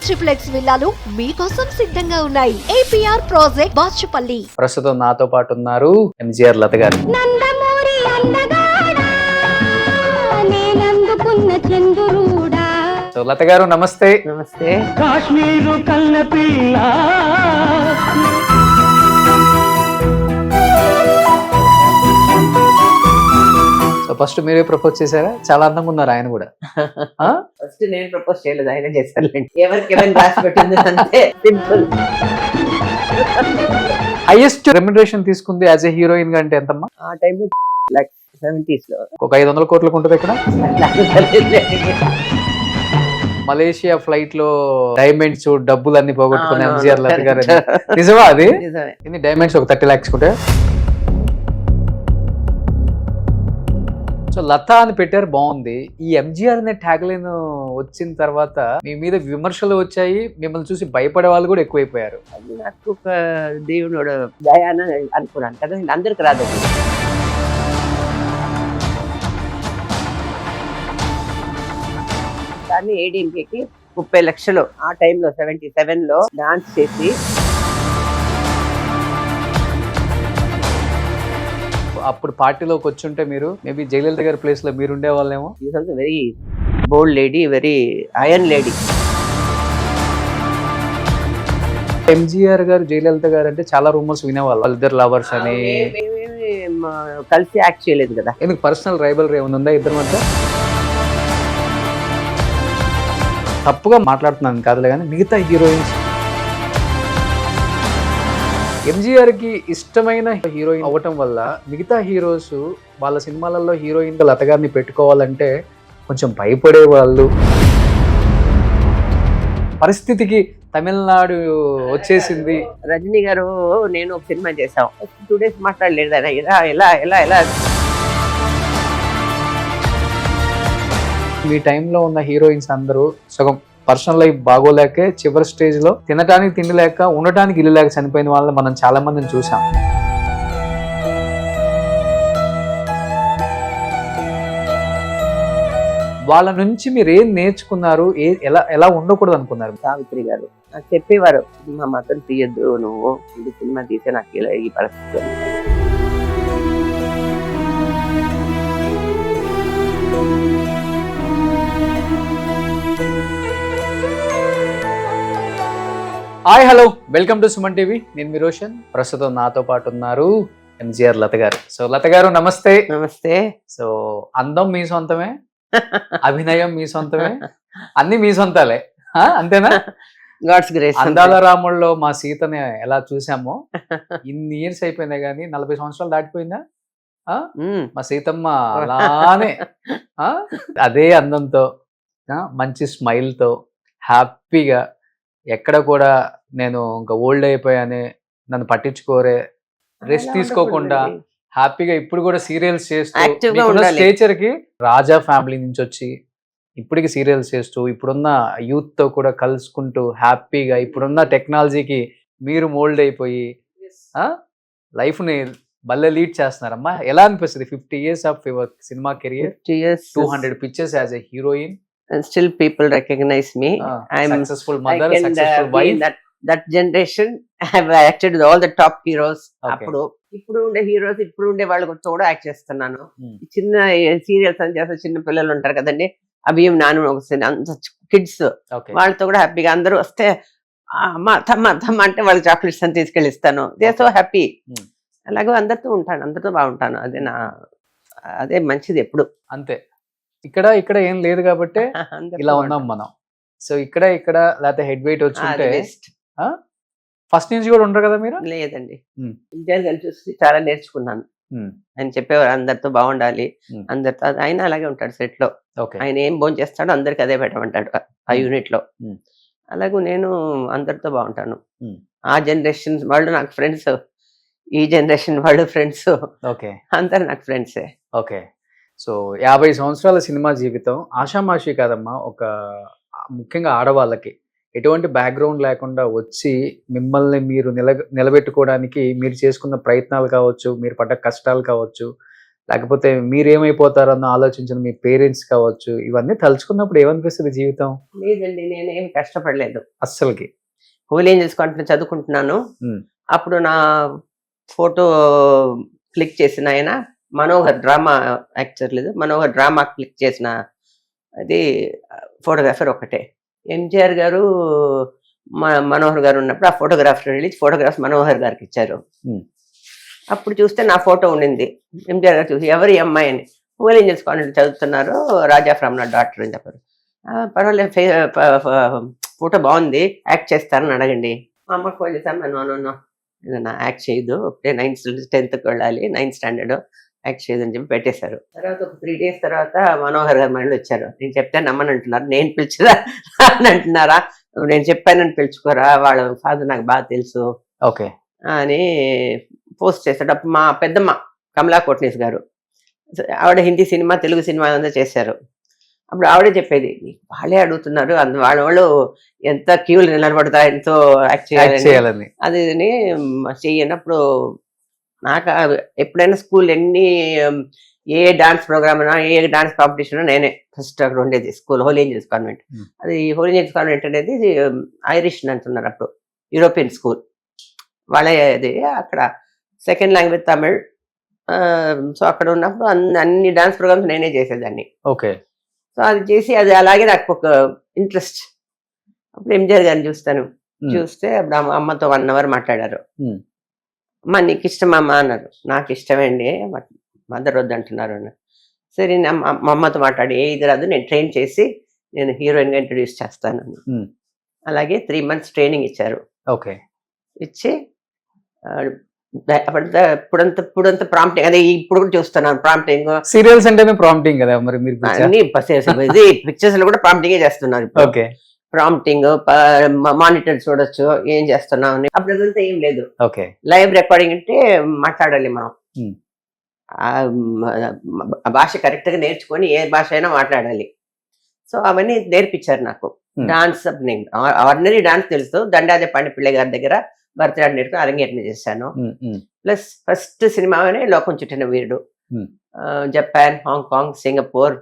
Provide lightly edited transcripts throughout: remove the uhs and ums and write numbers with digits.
Triplex విల్లాలు మీకోసం సిద్ధంగా ఉన్నాయి. APR project Bachupally. ప్రస్తుతం నాతో పాటు ఉన్నారు ఎంజీఆర్ లత గారు. నందమూరి అందగాడా నేనందుకున్న చంద్రుడా. సో లత గారు నమస్తే. నమస్తే. కాశ్మీరు కన్న పిల్ల సో ఫస్ట్ మీరే ప్రపోజ్ చేశారా? చాలా అందంగా ఉన్నారు ఆయన కూడా. ఫస్ట్ నేను ప్రపోజ్ చేయలేదు, ఆయన చేశారులేండి. ఎవరికి ఏమైనా రాసి పెట్టింది అంతే, సింపుల్. హైయెస్ట్ రెమ్యునరేషన్ తీసుకుంది యాజ్ ఎ హీరోయిన్ గా అంటే ఎంతమ్మా? ఆ టైంలో లైక్ 70s లో ఒక 500 కోట్లకు ఉంటుంది ఇక్కడ. మలేషియా ఫ్లైట్ లో డైమండ్స్ డబ్బులు అన్ని పోగొట్టుకున్న అవును, ఎంజీఆర్ లత గారు. correct. నిజమా అది? నిజమే. ఇన్ని డైమండ్స్ ఒక 30 lakhs కుంటే. సో లత అని పెట్టారు, బాగుంది. ఈ ఎంజీఆర్ అనే ట్యాగ్ లైన్ వచ్చిన తర్వాత మీ మీద విమర్శలు వచ్చాయి, మిమ్మల్ని చూసి భయపడే వాళ్ళు కూడా ఎక్కువైపోయారు. అది నాకు ఒక దేవుడు దయాన అనుకున్నాను కదా, అందరికి రాదు. కానీ ఏడీఎంకేకి 30 లక్షలు ఆ టైంలో 77 లో డాన్స్ చేసి అప్పుడు పార్టీలోకి వచ్చుంటే మీరు మేబీ జయలలిత గారి ప్లేస్ లో మీరు ఉండే వాళ్ళేమో. Is also very bold lady, very iron lady. MGR గారు జయలలిత గారు అంటే చాలా రూమర్స్ వినేవాళ్ళు, వాళ్ళిద్దరు లవర్స్ అని. కలిసి యాక్ట్ చేయలేదు కదా. ఎందుకు పర్సనల్ రైవల్రీ ఏమైనా ఉందా ఇద్దరి మధ్య? తప్పుగా మాట్లాడుతున్నాను కాదులే, కానీ మిగతా హీరోయిన్స్ ఎంజీఆర్ కి ఇష్టమైన హీరోయిన్ అవ్వటం వల్ల మిగతా హీరోస్ వాళ్ళ సినిమాలలో హీరోయిన్ గా లత గారిని పెట్టుకోవాలంటే కొంచెం భయపడే వాళ్ళు. పరిస్థితికి తమిళనాడు వచ్చేసింది. రజనీ గారు నేను ఒక సినిమా చేసాం, 2 days మాట్లాడలేదు ఆయన. ఇలా ఎలా ఎలా ఎలా మీ టైంలో ఉన్న హీరోయిన్స్ అందరూ సగం పర్సనల్ లైఫ్ బాగోలేకే చివరి స్టేజ్ లో తినడానికి తిండి లేక ఉండటానికి ఇల్లు లేక చనిపోయిన వాళ్ళని మనం చాలా మందిని చూసాం. వాళ్ళ నుంచి మీరు ఏం నేర్చుకున్నారు, ఎలా ఎలా ఉండకూడదు అనుకున్నారు? సావిత్రి గారు నాకు చెప్పేవారు, మా మతం తీయద్దు, నువ్వు ఇది సినిమా తీసే నాకు ఇలా ఈ పరిస్థితి అని. Hi hello, welcome to Suman TV. నేను మీ రోషన్. ప్రస్తుతం నాతో పాటు ఉన్నారు ఎంజీఆర్ లత గారు. సో లత గారు నమస్తే. నమస్తే. సో అందం మీ సొంతమే, అభినయం మీ సొంతమే, అన్ని మీ సొంతాలే, అంతేనా? God's grace. అందాల రాముల్లో మా సీతని ఎలా చూసామో ఇన్ని ఇయర్స్ అయిపోయిందా గానీ 40 సంవత్సరాలు దాటిపోయిందా మా సీతమ్మ అలానే అదే అందంతో, మంచి స్మైల్ తో, హ్యాపీగా, ఎక్కడ కూడా నేను ఇంకా ఓల్డ్ అయిపోయానే, నన్ను పట్టించుకోరే, రెస్ట్ తీసుకోకుండా హ్యాపీగా ఇప్పుడు కూడా సీరియల్స్ చేస్తూ స్టేచర్ కి రాజా ఫ్యామిలీ నుంచి వచ్చి ఇప్పటికి సీరియల్స్ చేస్తూ ఇప్పుడున్న యూత్ తో కూడా కలుసుకుంటూ హ్యాపీగా ఇప్పుడున్న టెక్నాలజీకి మీరు మోల్డ్ అయిపోయి లైఫ్ ని భలే లీడ్ చేస్తున్నారమ్మా. ఎలా అనిపిస్తుంది 50 years of your cinema career, 200 pictures as a heroine, and still people recognize me. I'm successful mother, I can, successful be wife. in that generation. I have acted with all the top heroes. అప్పుడు ఇప్పుడు ఉండే heroes, ఇప్పుడు ఉండే వాళ్ళతో కూడా act చేస్తున్నాను. చిన్న serials అని చేస్తే చిన్న పిల్లలు ఉంటారు కదండి, అవి నాను కిడ్స్, వాళ్ళతో కూడా హ్యాపీగా అందరూ వస్తే అమ్మ తమ్మ తమ్మ అంటే వాళ్ళకి చాక్లెట్స్ అని తీసుకెళ్ళి ఇస్తాను. They so happy. అలాగే అందరితో ఉంటాను, అందరితో బాగుంటాను. అదే మంచిది ఎప్పుడు. అంతే. ఇక్కడ ఇక్కడ ఏం లేదు కాబట్టి ఇలా ఉన్నాం మనం. సో ఇక్కడ లేకపోతే హెడ్ వెయిట్ వచ్చి ఉంటే ఫస్ట్ నుంచి కూడా ఉండరు కదా మీరు? లేదండి, ఇండియన్ చూసి చాలా నేర్చుకున్నాను. ఆయన చెప్పేవారు అందరితో బాగుండాలి, అందరితో. ఆయన అలాగే ఉంటాడు సెట్ లో. ఆయన ఏం భోజనం చేస్తాడో అందరికి అదే పెట్టమంటాడు ఆ యూనిట్ లో. అలాగే నేను అందరితో బాగుంటాను. ఆ జనరేషన్ వాళ్ళు నాకు ఫ్రెండ్స్, ఈ జనరేషన్ వాళ్ళు ఫ్రెండ్స్, అందరు నాకు ఫ్రెండ్సే. ఓకే. సో 50 సంవత్సరాల సినిమా జీవితం ఆషామాషి కాదమ్మా. ఒక ముఖ్యంగా ఆడవాళ్ళకి ఎటువంటి బ్యాక్గ్రౌండ్ లేకుండా వచ్చి మిమ్మల్ని మీరు నిలబెట్టుకోవడానికి మీరు చేసుకున్న ప్రయత్నాలు కావచ్చు, మీరు పడ్డ కష్టాలు కావచ్చు, లేకపోతే మీరేమైపోతారన్న ఆలోచించిన మీ పేరెంట్స్ కావచ్చు, ఇవన్నీ తలుచుకున్నప్పుడు ఏమనిపిస్తుంది జీవితం లేదండి, నేనేం కష్టపడలేదు. అస్సలకి? హోలీ ఏంజల్స్ కాన్వెంట్ చదువుకుంటున్నాను. ఉమ్. అప్పుడు నా ఫోటో క్లిక్ చేసిన ఆయన మనోహర్ డ్రామా యాక్టర్ లేదు, మనోహర్ డ్రామా క్లిక్ చేసిన అది ఫోటోగ్రాఫర్ ఒకటే. ఎంజిఆర్ గారు మనోహర్ గారు ఉన్నప్పుడు ఆ ఫోటోగ్రాఫర్ రిలీజ్ ఫోటోగ్రాఫ్ మనోహర్ గారికి ఇచ్చారు. ఉమ్. అప్పుడు చూస్తే నా ఫోటో ఉండింది. ఎంజిఆర్ గారు చూసి ఎవరి అమ్మాయి అని, హోలీ ఏంజల్స్ కాన్వెంట్ చదువుతున్నారు, రాజా ఫ్రమ్ నా డాక్టర్ అని చెప్పారు. పర్వాలేదు, ఫోటో బాగుంది, యాక్ట్ చేస్తారని అడగండి. మా అమ్మకి ఫోన్ చేశాను, నా యాక్ట్ చేయదు, ఇప్పుడే 10th వెళ్ళాలి, 9th స్టాండర్డ్, యాక్ట్ చేయదు అని చెప్పి పెట్టేశారు. తర్వాత ఒక 3 days తర్వాత మనోహర్ గారు మళ్ళీ వచ్చారు. నేను చెప్తే నమ్మని అంటున్నారు, నేను పిలిచిరా అని అంటున్నారా, నేను చెప్పానని పిలుచుకోరా, వాళ్ళ ఫాదర్ నాకు బాగా తెలుసు ఓకే అని పోస్ట్ చేశాడు. అప్పుడు మా పెద్దమ్మ కమలా కోట్నీస్ గారు, ఆవిడ హిందీ సినిమా తెలుగు సినిమా అంతా చేశారు. అప్పుడు ఆవిడే చెప్పేది, వాళ్ళే అడుగుతున్నారు, వాళ్ళు ఎంత క్యూలు నిలబడతా ఎంతో యాక్ట్ చేయాలని అది చెయ్యనప్పుడు నాకు ఎప్పుడైనా స్కూల్ ఏ డాన్స్ ప్రోగ్రామ్ అయినా ఏ డాన్స్ కాంపిటీషన్ నేనే ఫస్ట్ అక్కడ ఉండేది. స్కూల్ హోలీ ఏంజల్స్ కాన్వెంట్, అది హోలీ ఏంజల్స్ కాన్వెంట్ అనేది ఐరిష్ అంటున్నారు, అప్పుడు యూరోపియన్ స్కూల్ వాళ్ళది. అక్కడ సెకండ్ లాంగ్వేజ్ తమిళ్. సో అక్కడ ఉన్నప్పుడు అన్ని డాన్స్ ప్రోగ్రామ్స్ నేనే చేసేదాన్ని. ఓకే. సో అది చేసి అది అలాగే నాకు ఒక ఇంట్రెస్ట్. అప్పుడు ఎంజిఆర్ గారిని చూస్తే అప్పుడు అమ్మతో 1 hour మాట్లాడారు. అమ్మ నీకు ఇష్టమమ్మా అన్నారు. నాకు ఇష్టమేండి, మదర్ వద్దు అంటున్నారు అన్నారు. సరే మా అమ్మతో మాట్లాడి, ఇది రాదు, నేను ట్రైన్ చేసి నేను హీరోయిన్గా ఇంట్రడ్యూస్ చేస్తాను. అలాగే 3 months ట్రైనింగ్ ఇచ్చారు. ఓకే. ఇచ్చి ఇప్పుడంత ప్రాంప్టింగ్ అదే ఇప్పుడు కూడా చూస్తున్నాను. ప్రాంప్టింగ్ సీరియల్స్ అంటేనే ప్రాంప్టింగ్ కదా మరి, మీరు అన్ని పిక్చర్స్ లో కూడా ప్రాంప్టింగే చేస్తున్నారు. ఓకే. ప్రాంప్టింగ్, మానిటర్ చూడొచ్చు, ఏం చేస్తున్నాం అని. అప్పుడు అదంతా ఏం లేదు. ఓకే. లైవ్ రికార్డింగ్ అంటే మాట్లాడాలి మనం, ఆ భాష కరెక్ట్ గా నేర్చుకొని ఏ భాష అయినా మాట్లాడాలి. సో అవన్నీ నేర్పించారు నాకు. డాన్స్ ఆర్డినరీ డాన్స్ తెలుసు, దండాదే పండిపిళ్ళ గారి దగ్గర భరతనాట్యం నేర్చుకుని అరంగేట్రం చేశాను. ప్లస్ ఫస్ట్ సినిమానే లోకం చుట్టిన వీరుడు, Japan, Hong Kong, Singapore,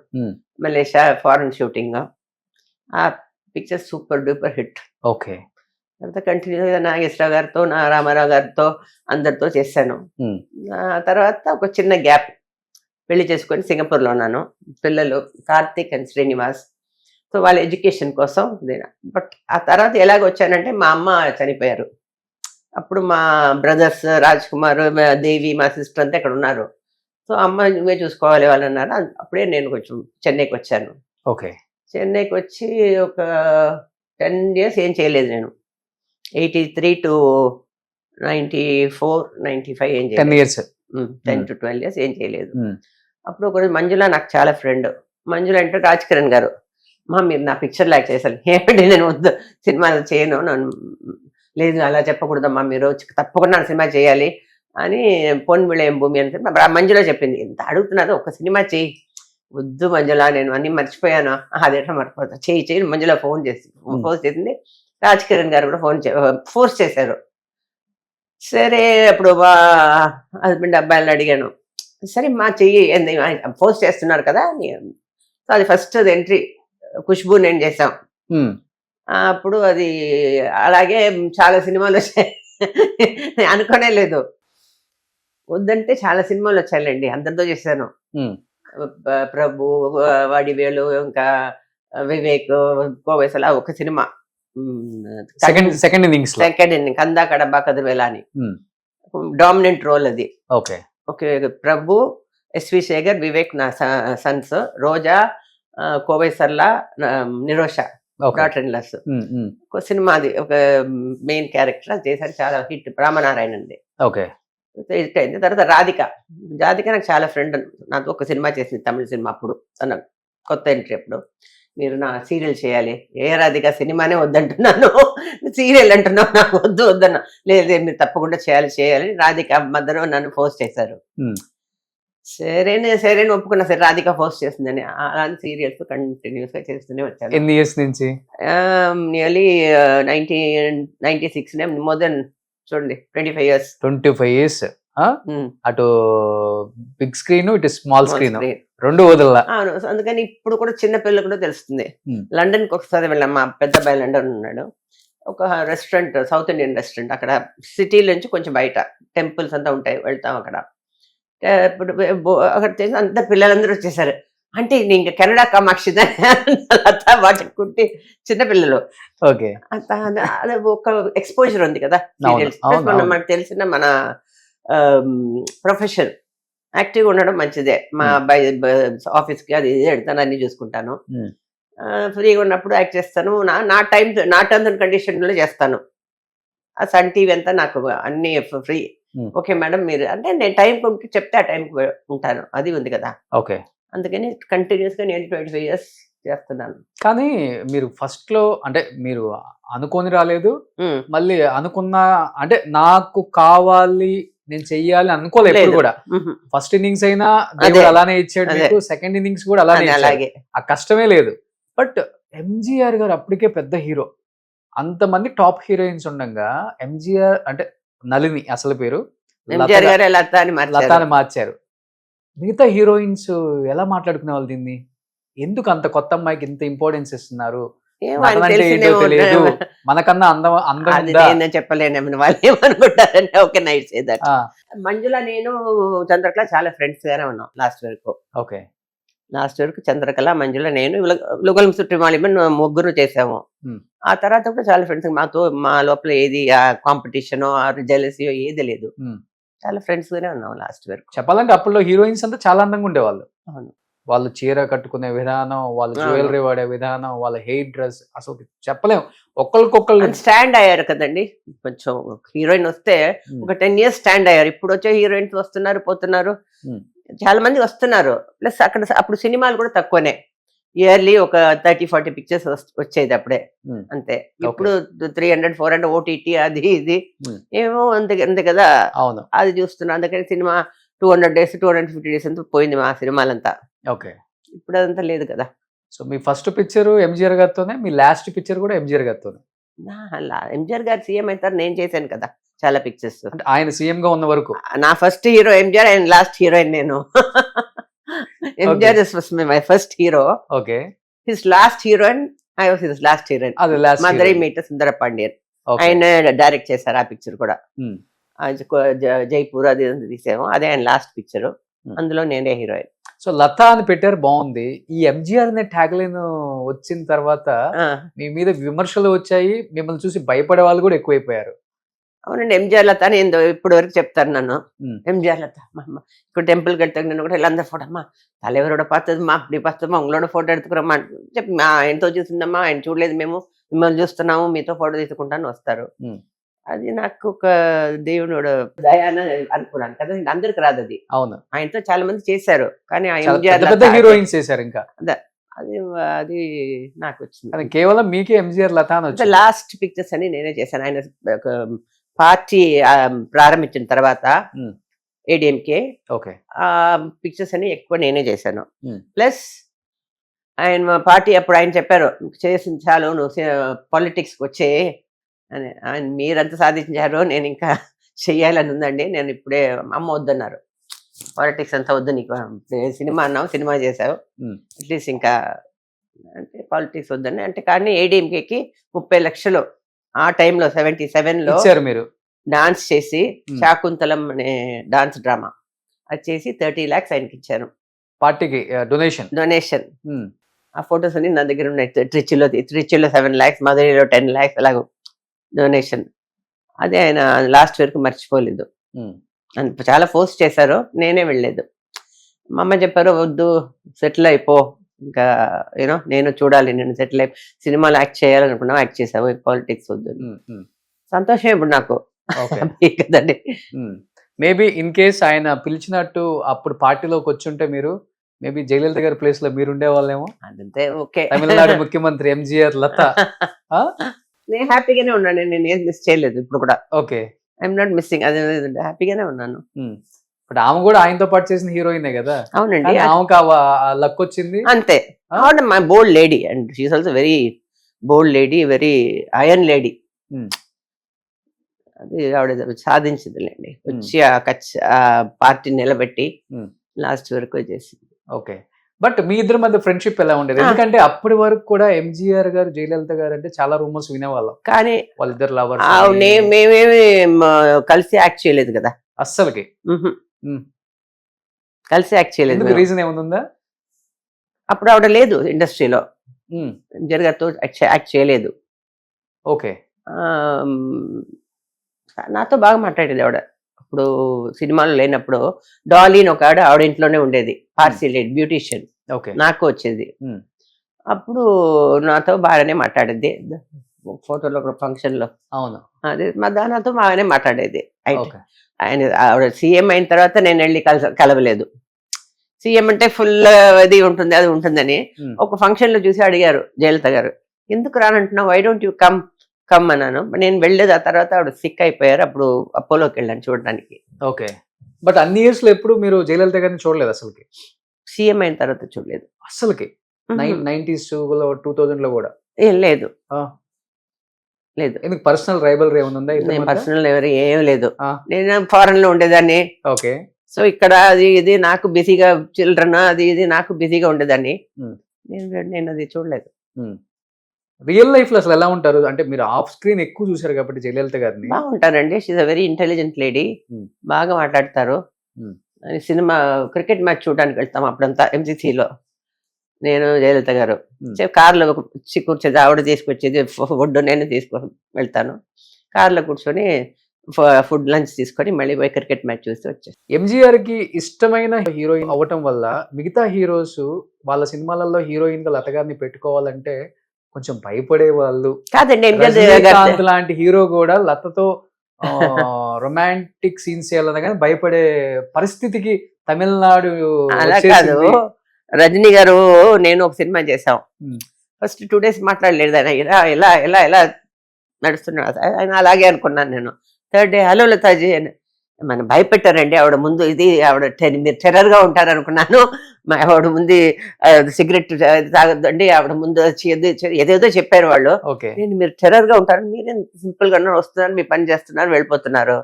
Malaysia foreign shooting. ఆ picture super duper hit. Okay. తర్వాత కంటిన్యూగా నాగేశ్వరరావు గారితో, రామారావు గారితో అందరితో చేశాను. తర్వాత ఒక చిన్న గ్యాప్, పెళ్లి చేసుకొని సింగపూర్లో ఉన్నాను. పిల్లలు కార్తీక్ అండ్ శ్రీనివాస్. సో వాళ్ళ ఎడ్యుకేషన్ కోసం. బట్ ఆ తర్వాత ఎలాగ వచ్చానంటే మా అమ్మ చనిపోయారు. అప్పుడు మా బ్రదర్స్ రాజ్ కుమార్, దేవి, మా సిస్టర్ అంతా ఇక్కడ ఉన్నారు. సో అమ్మ నువ్వే చూసుకోవాలి వాళ్ళు అన్నారు. అప్పుడే నేను కొంచెం చెన్నైకి వచ్చాను. ఓకే. చెన్నైకి వచ్చి ఒక 10 years ఏం చేయలేదు నేను. 83 to 94, 95 ఏం చేయలేదు. 10 years. 10 to 12 years ఏం చేయలేదు. అప్పుడు ఒకరోజు మంజుల నాకు చాలా ఫ్రెండ్. మంజుల అంటే రాజ్ కిరణ్ గారు, మా మీరు నా పిక్చర్ లాగా చేశారు. ఏమంటే నేను వద్దు సినిమాలు చేయను, నన్ను లేదు అలా చెప్పకూడదమ్మా, మీరు తప్పకుండా నా సినిమా చేయాలి అని పొన్ విళయం భూమి అని మంజుల చెప్పింది. ఎంత అడుగుతున్నదో ఒక సినిమా చేయి. వద్దు మంజుల, నేను అన్ని మర్చిపోయాను. అదేటో మర్చిపోతా, చేయి మంజుల ఫోన్ చేసింది. రాజ్ కిరణ్ గారు కూడా ఫోర్స్ చేశారు. సరే అప్పుడు హస్బెండ్ అబ్బాయిలను అడిగాను, సరే మా చెయ్యి ఫోర్స్ చేస్తున్నారు కదా. సో అది ఫస్ట్ ఎంట్రీ ఖుష్బూ నేను చేసాం. అప్పుడు అది అలాగే చాలా సినిమాలు వచ్చాయి. అనుకోనే లేదు, వద్దంటే చాలా సినిమాలు వచ్చాయండి, అందరితో చేశాను. ప్రభు, వడివేలు, ఇంకా వివేక్, కోవేసల ఒక సినిమా, సెకండ్ ఇన్నింగ్స్ కందా కడబా కదవేలా అని డామినెంట్ రోల్ అది. ఓకే. ఓకే. ప్రభు, ఎస్వి శేఖర్, వివేక్ నా సన్స్, Roja, Kovai Sarala, Nirosha daughter in laws. ఒక సినిమా అది ఒక మెయిన్ క్యారెక్టర్ చేశారు, చాలా హిట్. రామనారాయణ అండి. ఓకే. హిట్ అయింది. తర్వాత రాధిక నాకు చాలా ఫ్రెండ్. నాతో ఒక సినిమా చేసింది, తమిళ సినిమా. అప్పుడు తన కొత్త ఎంట్రీ. అప్పుడు మీరు నా సీరియల్ చేయాలి. ఏ రాధిక, సినిమానే వద్దంటున్నాను, సీరియల్ అంటున్నావు, నాకు వద్దన్నా. లేదు మీరు తప్పకుండా చేయాలి. రాధిక మధ్యలో నన్ను ఫోర్స్ చేశారు. సరే ఒప్పుకున్నా. సరే రాధిక ఫోర్స్ చేస్తుందని అలాంటి సీరియల్స్ కంటిన్యూస్ గా చేస్తూనే వచ్చాను. ఎన్ని ఇయర్స్ నుంచి? నియర్లీ 1996, మోర్ దెన్ చూడండి 25 years. 25 years. అటు బిగ్ స్క్రీన్ ఇటు స్మాల్ స్క్రీన్ Screen. రెండు వదల. అవును, so అందుకని ఇప్పుడు కూడా చిన్న పిల్లలు కూడా తెలుస్తుంది. లండన్ కి ఒకసారి వెళ్ళాం, మా పెద్ద అబ్బాయి లండన్ ఉన్నాడు. ఒక రెస్టారెంట్, సౌత్ ఇండియన్ రెస్టారెంట్, అక్కడ సిటీ నుంచి కొంచెం బయట టెంపుల్స్ అంతా ఉంటాయి, వెళ్తాం అక్కడ. ఇప్పుడు అక్కడ చేసి అంత పిల్లలందరూ వచ్చేసారు. అంటే నేను ఇంకా కెనడా కామాక్షి వాటికి కుట్టి చిన్నపిల్లలు. ఓకే, అదే ఒక ఎక్స్పోజర్ ఉంది కదా సీరియల్స్. మనకు తెలిసిన మన ప్రొఫెషన్ యాక్టివ్గా ఉండడం మంచిదే. మా అబ్బాయి ఆఫీస్కి అది ఇది వెళ్తాను, అన్ని చూసుకుంటాను. ఫ్రీగా ఉన్నప్పుడు యాక్ట్ చేస్తాను. నా టైం, నా టర్మ్స్ అండ్ కండిషన్లో చేస్తాను. ఆ సన్ టీవీ అంతా నాకు అన్ని ఫ్రీ. ఓకే మేడం మీరు అంటే నేను టైం చెప్తే ఆ టైంకి ఉంటాను, అది ఉంది కదా. ఓకే, అందుకని కంటిన్యూస్గా నేను 25 years చేస్తున్నాను. కానీ మీరు ఫస్ట్ లో అంటే మీరు అనుకొని రాలేదు, మళ్ళీ అనుకున్న అంటే నాకు కావాలి నేను చెయ్యాలి అనుకోలేదు ఎప్పుడు కూడా. ఫస్ట్ ఇన్నింగ్స్ అయినా దేవుడు అలానే ఇచ్చాడు మీకు, సెకండ్ ఇన్నింగ్స్ కూడా అలానే ఇచ్చాడు, ఆ కష్టమే లేదు. బట్ ఎంజీఆర్ గారు అప్పటికే పెద్ద హీరో, అంతమంది టాప్ హీరోయిన్స్ ఉండగా ఎంజీఆర్ అంటే నళిని అసలు పేరు లతాని మార్చారు. మిగతా హీరోయిన్స్ ఎలా మాట్లాడుకునే వాళ్ళు దీన్ని? ఎందుకు అంత కొత్త అమ్మాయికి ఇంత ఇంపార్టెన్స్ ఇస్తున్నారు? తెలియదు, మనకన్నా అందం చెప్పలేను వాళ్ళు ఏమనుకుంటారంటే. Okay, night సేదట్. మంజుల నేను చంద్రకళ చాలా ఫ్రెండ్స్ గానే ఉన్నాం లాస్ట్ వరకు. ఓకే, లాస్ట్ వరకు చంద్రకళ, మంజుల, నేను లుగలం చుట్టూ మాలిమన్ ముగ్గురు చేసాము. ఆ తర్వాత కూడా చాలా ఫ్రెండ్స్, మా లోపల ఏది కాంపిటీషన్ జెలసీ ఏది లేదు, చాలా ఫ్రెండ్స్ గానే ఉన్నాం లాస్ట్ వరకు. చెప్పాలంటే అప్పుడు హీరోయిన్స్ అంతా చాలా అందంగా ఉండేవాళ్ళు. వాళ్ళు చీర కట్టుకునే విధానం, వాళ్ళు జ్యువెలరీ వాడే విధానం, వాళ్ళ హెయిర్ డ్రెస్, అసలు చెప్పలేము. ఒక్కరికొక్కరు స్టాండ్ అయ్యారు కదండి. కొంచెం హీరోయిన్ వస్తే ఒక 10 years స్టాండ్ అయ్యారు. ఇప్పుడు వచ్చే హీరోయిన్స్ వస్తున్నారు పోతున్నారు, చాలా మంది వస్తున్నారు. ప్లస్ అప్పుడు సినిమాలు కూడా తక్కువనే, ఇయర్లీ ఒక 30-40 pictures వచ్చేది అప్పుడే, అంతే. ఇప్పుడు 300-400 OTT అది ఇది ఏమో అంతే కదా. అవును, అది చూస్తున్నా. అందుకని సినిమా 200 days 250 days అంతా పోయింది మా సినిమాలంతా. ఓకే, ఇప్పుడు అదంతా లేదు కదా. సో మీ ఫస్ట్ పిక్చర్ ఎంజీఆర్ గారితోనే, మీ లాస్ట్ పిక్చర్ కూడా ఎంజీఆర్ గారితోనే? ఎంజీఆర్ గారు సీఎం అవుతారు, నేను చేశాను కదా చాలా పిక్చర్స్. అంటే ఆయన సీఎం గా ఉన్న వరకు నా first hero MGR, and last heroine నేను. MGR my first hero. Okay, his last heroine, I was his last heroine. మదరి మీట సుందర పాండ్యన్, ఆయన డైరెక్ట్ చేశారు ఆ పిక్చర్ కూడా. జైపూర్ అది తీసాము, అదే ఆయన లాస్ట్ పిక్చర్, అందులో నేనే హీరోయిన్. సో లతా అని పెట్టారు, బాగుంది. ఈ ఎంజీఆర్ అనే ట్యాగ్ లైన్ వచ్చిన తర్వాత మీ మీద విమర్శలు వచ్చాయి, మిమ్మల్ని చూసి భయపడే వాళ్ళు కూడా ఎక్కువైపోయారు. అవునండి, ఎంజీఆర్ లత అని ఇప్పుడు వరకు చెప్తారు నన్ను. ఎంజీఆర్ లత ఇప్పుడు టెంపుల్కి వెళ్తాను, నేను కూడా వీళ్ళందరూ ఫోటో అమ్మా தலைவரோட பார்த்ததுமா அப்படி பார்த்தோமா உங்களோட ఫోటో எடுத்துக்கிறோమా చెప్పి ఆయనతో చూసిందమ్మా, ఆయన చూడలేదు, మేము మిమ్మల్ని చూస్తున్నాము, మీతో ఫోటో తీసుకుంటాను వస్తారు. అది నాకు ఒక దేవుడు దయాన అనుకున్నాను కదా, అందరికి రాదు అది. అవును, ఆయనతో చాలా మంది చేశారు, కానీ హీరోయిన్స్ చేశారు. ఇంకా అది అది నాకు వచ్చింది, కేవలం మీకే ఎంజీఆర్ లతా అని. లాస్ట్ పిక్చర్స్ అని నేనే చేశాను. ఆయన పార్టీ ప్రారంభించిన తర్వాత ఏడిఎంకే పిక్చర్స్ అని ఎక్కువ నేనే చేశాను. ప్లస్ ఆయన పార్టీ అప్పుడు ఆయన చెప్పారు, చేసిన చాలు నువ్వు పాలిటిక్స్కి వచ్చే అని. ఆయన మీరంతా సాధించారు, నేను ఇంకా చెయ్యాలని ఉందండి, నేను ఇప్పుడే అమ్మ వద్దన్నారు, పాలిటిక్స్ అంతా వద్దు నీకు, సినిమా అన్నావు, సినిమా చేసావు, అట్లీస్ట్ ఇంకా అంటే పాలిటిక్స్ వద్దని అంటే. కానీ ఏడిఎంకేకి 30 లక్షలు ఆ టైంలో 77లో మీరు డాన్స్ చేసి, శాకుంతలం అనే డాన్స్ డ్రామా అది చేసి 30 lakhs ఆయనకి ఇచ్చాను పార్టీకి డొనేషన్. ఆ ఫొటోస్ అన్ని నా దగ్గర ఉన్నాయి. ట్రిచిలో 7 lakhs, మధురైలో 10 lakhs అలాగ డొనేషన్. అదే ఆయన లాస్ట్ వరకు మర్చిపోలేదు. చాలా ఫోర్స్ చేశారు, నేనే వెళ్ళలేదు. మా అమ్మ చెప్పారు వద్దు, సెటిల్ అయిపో, ఇంకా యూనో నేను చూడాలి, నేను సెటిల్ అయి సినిమాలో యాక్ట్ చేయాలనుకున్నావు, యాక్ట్ చేసావు, పాలిటిక్స్ వద్దు. సంతోషం ఇప్పుడు నాకు కదండి. మేబీ ఇన్ కేస్ ఆయన పిలిచినట్టు అప్పుడు పార్టీలోకి వచ్చుంటే మీరు మేబీ జయలలిత గారి ప్లేస్ లో మీరు ఉండేవాళ్ళేమో. అదంతే, ఓకే. తమిళనాడు ముఖ్యమంత్రి ఎంజీఆర్ లత. నేను హ్యాపీగానే ఉన్నాను, నేను ఏం మిస్ చేయలేదు ఇప్పుడు కూడా. ఓకే, ఐఎమ్ నాట్ మిస్సింగ్, అదే హ్యాపీగానే ఉన్నాను. బట్ ఆమె కూడా ఆయనతో పాటు చేసిన హీరోయినే కదా. అవునండి, ఆమెకు లక్ వచ్చింది అంతే. అవును, my bold lady, and she's also very bold lady, very iron lady. అది ఆవిడ సాధించిందిలేండి. వచ్చి ఆ పార్టీ నిలబెట్టి Hmm. లాస్ట్ వరకు చేసింది. ఓకే. బట్ మీ ఇద్దరి మధ్య ఫ్రెండ్షిప్ ఎలా ఉండేది? ఎందుకంటే అప్పటి వరకు కూడా ఎంజీఆర్ గారు, జయలలిత గారు అంటే చాలా రూమర్స్ వినేవాళ్ళం, కానీ వాళ్ళిద్దరు లవర్స్ మేమేమి కలిసి యాక్ట్ చేయలేదు కదా. అస్సలకి. కలిసి యాక్ట్ చేయలేదు. ఎందుకు? రీజన్ ఏముందా? అప్పుడు ఆవిడ లేదు ఇండస్ట్రీలో, జరగతో యాక్ట్ చేయలేదు. ఓకే. నాతో బాగా మాట్లాడేది ఆవిడ. అప్పుడు సినిమాలో లేనప్పుడు డాలీని ఒక ఆవిడ ఇంట్లోనే ఉండేది, పార్సీ లేడ్ బ్యూటీషియన్, ఓకే. నాకు వచ్చేది. అప్పుడు నాతో బాగానే మాట్లాడేది. ఫోటోలో ఒక ఫంక్షన్ లో అవును. అదే నాతో బాగానే మాట్లాడేది. ఓకే. ఆయన ఆవిడ సీఎం అయిన తర్వాత నేను వెళ్ళి కలవలేదు. సీఎం అంటే ఫుల్ అది ఉంటుంది, అది ఉంటుందని ఒక ఫంక్షన్ లో చూసి అడిగారు జయలలిత గారు, ఎందుకు రానంటున్నావు, వై డోంట్ యూ కమ్ అన్నాను. నేను వెళ్ళలేదు. ఆ తర్వాత ఆవిడ సిక్ అయిపోయారు, అప్పుడు అపోలోకి వెళ్ళాను చూడడానికి. ఓకే. బట్ అన్ని ఇయర్స్ లో ఎప్పుడు మీరు జయలలిత గారిని చూడలేదు అసలుకి? సీఎం అయిన తర్వాత చూడలేదు అసలుకి. 90s 2000 లో కూడా ఏం లేదు. లేదు. ఎందుకు? పర్సనల్ రైవల్రీ ఏమైనా ఉందా? పర్సనల్ ఎవరు ఏం లేదు. ఆ. నేను ఫారెన్ లో ఉండేదాన్ని. ఓకే. సో ఇక్కడ అది ఇది నాకు బిజీగా, చిల్డ్రన్ అది ఇది నాకు బిజీగా ఉండేదాన్ని. నేను అది చూడలేదు. రియల్ లైఫ్ లో అసలు ఎలా ఉంటారు? అంటే మీరు ఆఫ్ స్క్రీన్ ఎక్కువ చూసారు కాబట్టి జయలలిత గారిని. బాగుంటారండి. She a very intelligent lady. బాగా మాట్లాడతారు. సినిమా క్రికెట్ మ్యాచ్ చూడడానికి వెళ్తాం అప్పుడంతా ఎంసీసీలో, నేను జయలలిత గారు. కార్లో కూర్చొని ఆవిడ తీసుకొచ్చేది ఫుడ్, నేను తీసుకొని వెళ్తాను. కార్లో కూర్చొని ఫుడ్ లంచ్ తీసుకొని మళ్ళీ పోయి క్రికెట్ మ్యాచ్ చూసి వచ్చేసి. ఎంజీఆర్ కి ఇష్టమైన హీరోయిన్ అవటం వల్ల మిగతా హీరోస్ వాళ్ళ సినిమాలలో హీరోయిన్ గా లత గారిని పెట్టుకోవాలంటే కొంచెం భయపడే వాళ్ళు. కాదండి, రజనీకాంత్ లాంటి హీరో కూడా లతతో రొమాంటిక్ సీన్స్ చేయాలన్నా కానీ భయపడే పరిస్థితికి తమిళనాడు. అలా కాదు, రజనీ గారు నేను ఒక సినిమా చేసాం. ఫస్ట్ 2 days మాట్లాడలేదు ఆయన, ఇలా ఇలా ఇలా ఇలా నడుస్తున్నాడు ఆయన, అలాగే అనుకున్నాను నేను. 3rd day హలో లతాజీ అని మనం భయపెట్టారండి ఆవిడ ముందు. ఇది ఆవిడ మీరు టెర్రర్ గా ఉంటారు అనుకున్నాను. ఆవిడ ముందు సిగరెట్ తాగద్దండి, ఆవిడ ముందు ఏదేదో చెప్పారు వాళ్ళు. నేను మీరు టెర్రర్ గా ఉంటారు, మీరేం సింపుల్ గా వస్తున్నారు, మీ పని చేస్తున్నారు, వెళ్ళిపోతున్నారు.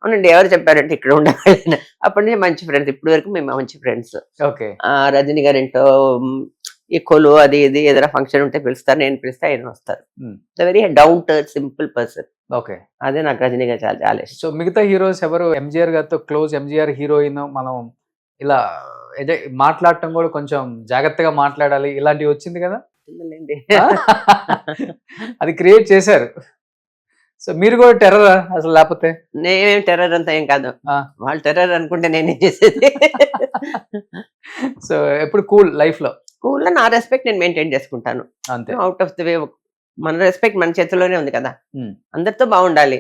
అవునండి, ఎవరు చెప్పారంటే ఇక్కడ ఉండేవాళ్ళని. అప్పటి నుంచి మంచి ఫ్రెండ్స్, ఇప్పటి వరకు మేము మంచి ఫ్రెండ్స్. రజనీ గారింటో ఈ కొలు అది ఇది ఏదైనా ఫంక్షన్ ఉంటే పిలుస్తారు, నేను పిలిస్తే ఆయన వస్తారు. Very down to earth simple person. Okay. అదే నాకు రజనీ గారు చాలా చాలా ఇష్టం. సో మిగతా హీరోస్ ఎవరు ఎంజీఆర్ గారితో క్లోజ్? ఎంజీఆర్ హీరోయిన్ మనం ఇలా మాట్లాడటం కూడా కొంచెం జాగ్రత్తగా మాట్లాడాలి, ఇలాంటివి వచ్చింది కదా, అది క్రియేట్ చేశారు. సో మీరు కూడా టెర్రర్ అసలు? లేకపోతే నేనేం టెర్రర్ అంతా ఏం కాదు, వాళ్ళు టెర్రర్ అనుకుంటే నేనేం చేసేది. సో ఎప్పుడు కూల్ లైఫ్ లో? కూల్ లో నా రెస్పెక్ట్ నేను మెయింటైన్ చేసుకుంటాను అంతే. అవుట్ ఆఫ్ ది వే, మన రెస్పెక్ట్ మన చేతిలోనే ఉంది కదా, అందరితో బాగుండాలి.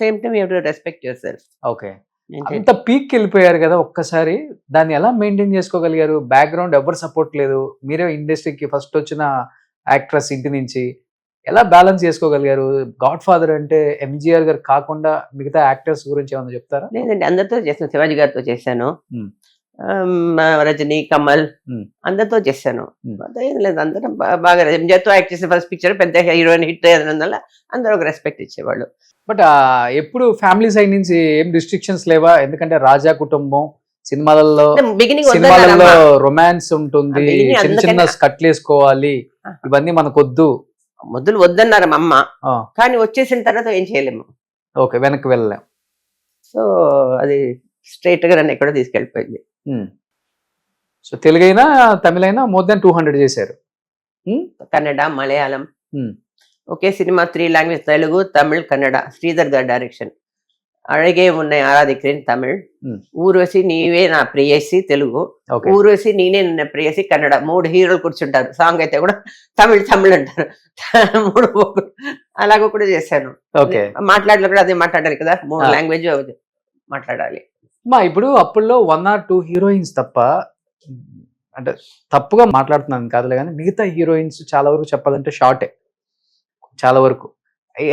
Same time you have to respect your self. Okay. అంత పీక్ వెళ్ళిపోయారు కదా ఒక్కసారి, దాన్ని ఎలా మెయింటైన్ చేసుకోగలిగారు? బ్యాక్గ్రౌండ్ ఎవరు సపోర్ట్ లేదు, మీరే ఇండస్ట్రీకి ఫస్ట్ వచ్చిన యాక్ట్రెస్, ఇంటి నుంచి ఎలా బ్యాలెన్స్ చేసుకోగలిగారు? గాడ్ ఫాదర్ అంటే ఎంజీఆర్ గారు కాకుండా మిగతా యాక్టర్స్ గురించి ఏమన్నా చెప్తారా? లేదండి, అందరితో చేశాను. శివాజీ గారితో చేశాను, రజనీ, కమల్, అందరితో చేశాను. ఏం లేదు, అందరం బాగా ఎంజీఆర్తో యాక్ట్ చేసిన ఫస్ట్ పిక్చర్ పెద్ద హీరోయిన్ హిట్ అయ్యేందువల్ల అందరూ ఒక రెస్పెక్ట్ ఇచ్చేవాళ్ళు. బట్ ఎప్పుడు ఫ్యామిలీ సైడ్ నుంచి ఏం రిస్ట్రిక్షన్స్ లేవా? ఎందుకంటే రాజా కుటుంబం సినిమాలలో రొమాన్స్ ఉంటుంది, చిన్న చిన్న స్కట్లు వేసుకోవాలి, ఇవన్నీ మనకొద్దు, మొదలు వద్దన్నారు మా అమ్మ. కానీ వచ్చేసిన తర్వాత ఏం చేయలేము. ఓకే, వెనక్కి వెళ్ళలేం. సో అది స్ట్రైట్ గా నన్ను ఎక్కడో తీసుకెళ్ళిపోయింది. సో తెలుగైనా తమిళైనా మోర్ దాన్ 200 చేశారు. కన్నడ, మలయాళం, ఒకే సినిమా 3 లాంగ్వేజ్, తెలుగు, తమిళ్, కన్నడ. శ్రీధర్ గారి డైరెక్షన్. అழగే ఉన్నాయి ఆరాధిక్రేన్ తమిళ్, ఊర్వశి నీవే నా ప్రేయసి తెలుగు, ఊర్వశి నేనే నా ప్రేయసి కన్నడ. 3 హీరోలు కూర్చుంటారు, సాంగ్ అయితే కూడా తమిళ్ అంటారు. 3 అలాగ కూడా చేశాను. మాట్లాడలే కూడా అదే మాట్లాడాలి కదా, 3 లాంగ్వేజ్ మాట్లాడాలి. ఇప్పుడు అప్పుల్లో 1 or 2 హీరోయిన్స్ తప్ప, అంటే తప్పుగా మాట్లాడుతున్నాను కాదులే కానీ, మిగతా హీరోయిన్స్ చాలా వరకు చెప్పాలంటే షార్టే చాలా వరకు.